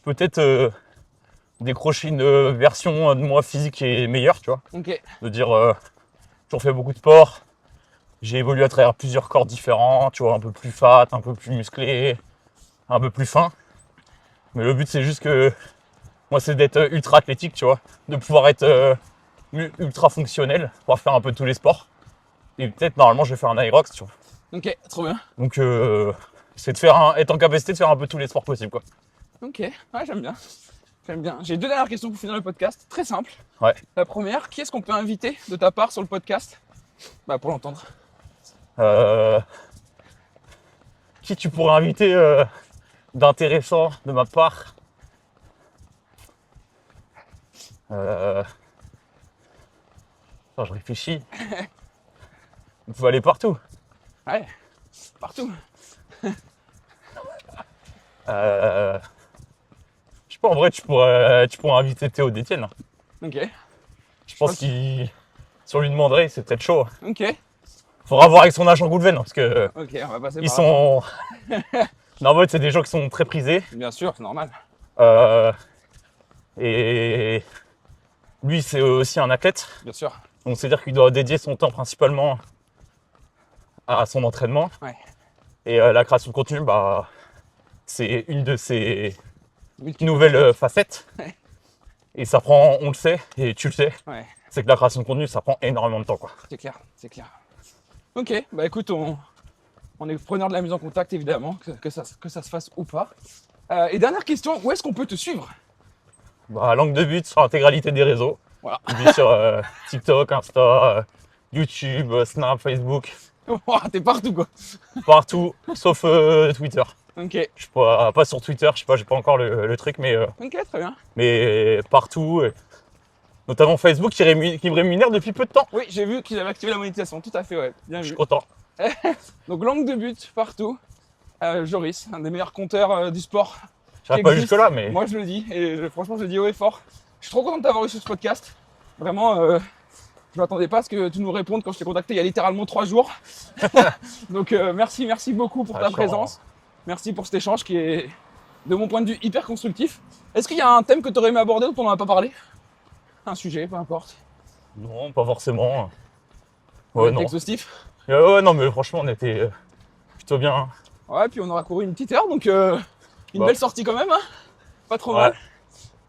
peut-être décrocher une version de moi physique qui est meilleure, tu vois. Ok. De dire, j'ai fait beaucoup de sport, j'ai évolué à travers plusieurs corps différents, tu vois, un peu plus fat, un peu plus musclé, un peu plus fin. Mais le but, c'est juste que moi, c'est d'être ultra athlétique, tu vois, de pouvoir être ultra fonctionnel, pouvoir faire un peu tous les sports. Et peut-être, normalement, je vais faire un Aerox, tu vois. Ok, trop bien. Donc, c'est de être en capacité de faire un peu tous les sports possibles, quoi. Ok, ouais, j'aime bien. J'aime bien. J'ai 2 dernières questions pour finir le podcast, très simple. Ouais. La première, qui est-ce qu'on peut inviter de ta part sur le podcast? Bah, pour l'entendre. Qui tu pourrais inviter d'intéressant de ma part? Attends, je réfléchis. On peut aller partout. Ouais, partout. Je sais pas, en vrai, tu pourrais inviter Théo d'Étienne. Hein. Ok. Je pense qu'il. Si on lui demanderait, c'est peut-être chaud. Ok. Faudra voir avec son agent Goulven, parce que Ok, on va passer ils par sont. Non, en fait, c'est des gens qui sont très prisés. là. Bien sûr, c'est normal. Et lui, c'est aussi un athlète. Bien sûr. Donc, c'est-à-dire qu'il doit dédier son temps principalement à son entraînement. Ouais. Et la création de contenu, bah, c'est une de ses nouvelles facettes. Ouais. Et ça prend, on le sait, et tu le sais, Ouais, c'est que la création de contenu, ça prend énormément de temps, quoi. c'est clair, c'est clair. Ok, bah écoute, on est preneur de la mise en contact évidemment, que ça se fasse ou pas. Et dernière question, où est-ce qu'on peut te suivre? Bah, langue de but sur l'intégralité des réseaux. Voilà. Tu vis sur TikTok, Insta, YouTube, Snap, Facebook, Ouah, t'es partout quoi. partout, sauf Twitter. Ok, Je suis pas sur Twitter, je sais pas, j'ai pas encore le truc, ok, très bien. mais partout, notamment Facebook qui me rémunère depuis peu de temps. Oui, j'ai vu qu'ils avaient activé la monétisation, tout à fait, ouais, bien Je suis vu. content. Donc langue de but partout. Joris, un des meilleurs compteurs du sport. J'irai qui pas existe. jusque-là, mais Moi je le dis, et franchement je le dis haut et fort. Je suis trop content de t'avoir eu sur ce podcast. Vraiment, je m'attendais pas à ce que tu nous répondes quand je t'ai contacté il y a littéralement 3 jours. Donc merci beaucoup pour ta je suis présence. Merci pour cet échange qui est, de mon point de vue, hyper constructif. Est-ce qu'il y a un thème que tu aurais aimé aborder dont on n'en a pas parlé? Un sujet, peu importe. non, pas forcément. On Ouais, est non. exhaustif. Ouais, non, mais franchement, on était plutôt bien. Ouais, puis on aura couru une petite heure, donc une Bon. belle sortie quand même. Hein, pas trop Ouais. mal.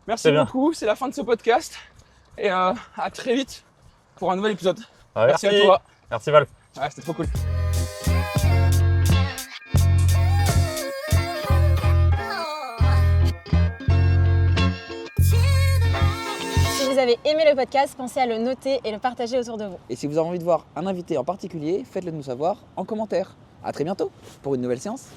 Merci C'est bien. beaucoup, c'est la fin de ce podcast. Et à très vite pour un nouvel épisode. Ah, Merci à toi. Merci Val. Ouais, c'était trop cool. Si vous avez aimé le podcast, pensez à le noter et le partager autour de vous. Et si vous avez envie de voir un invité en particulier, faites-le nous savoir en commentaire. A très bientôt pour une nouvelle séance.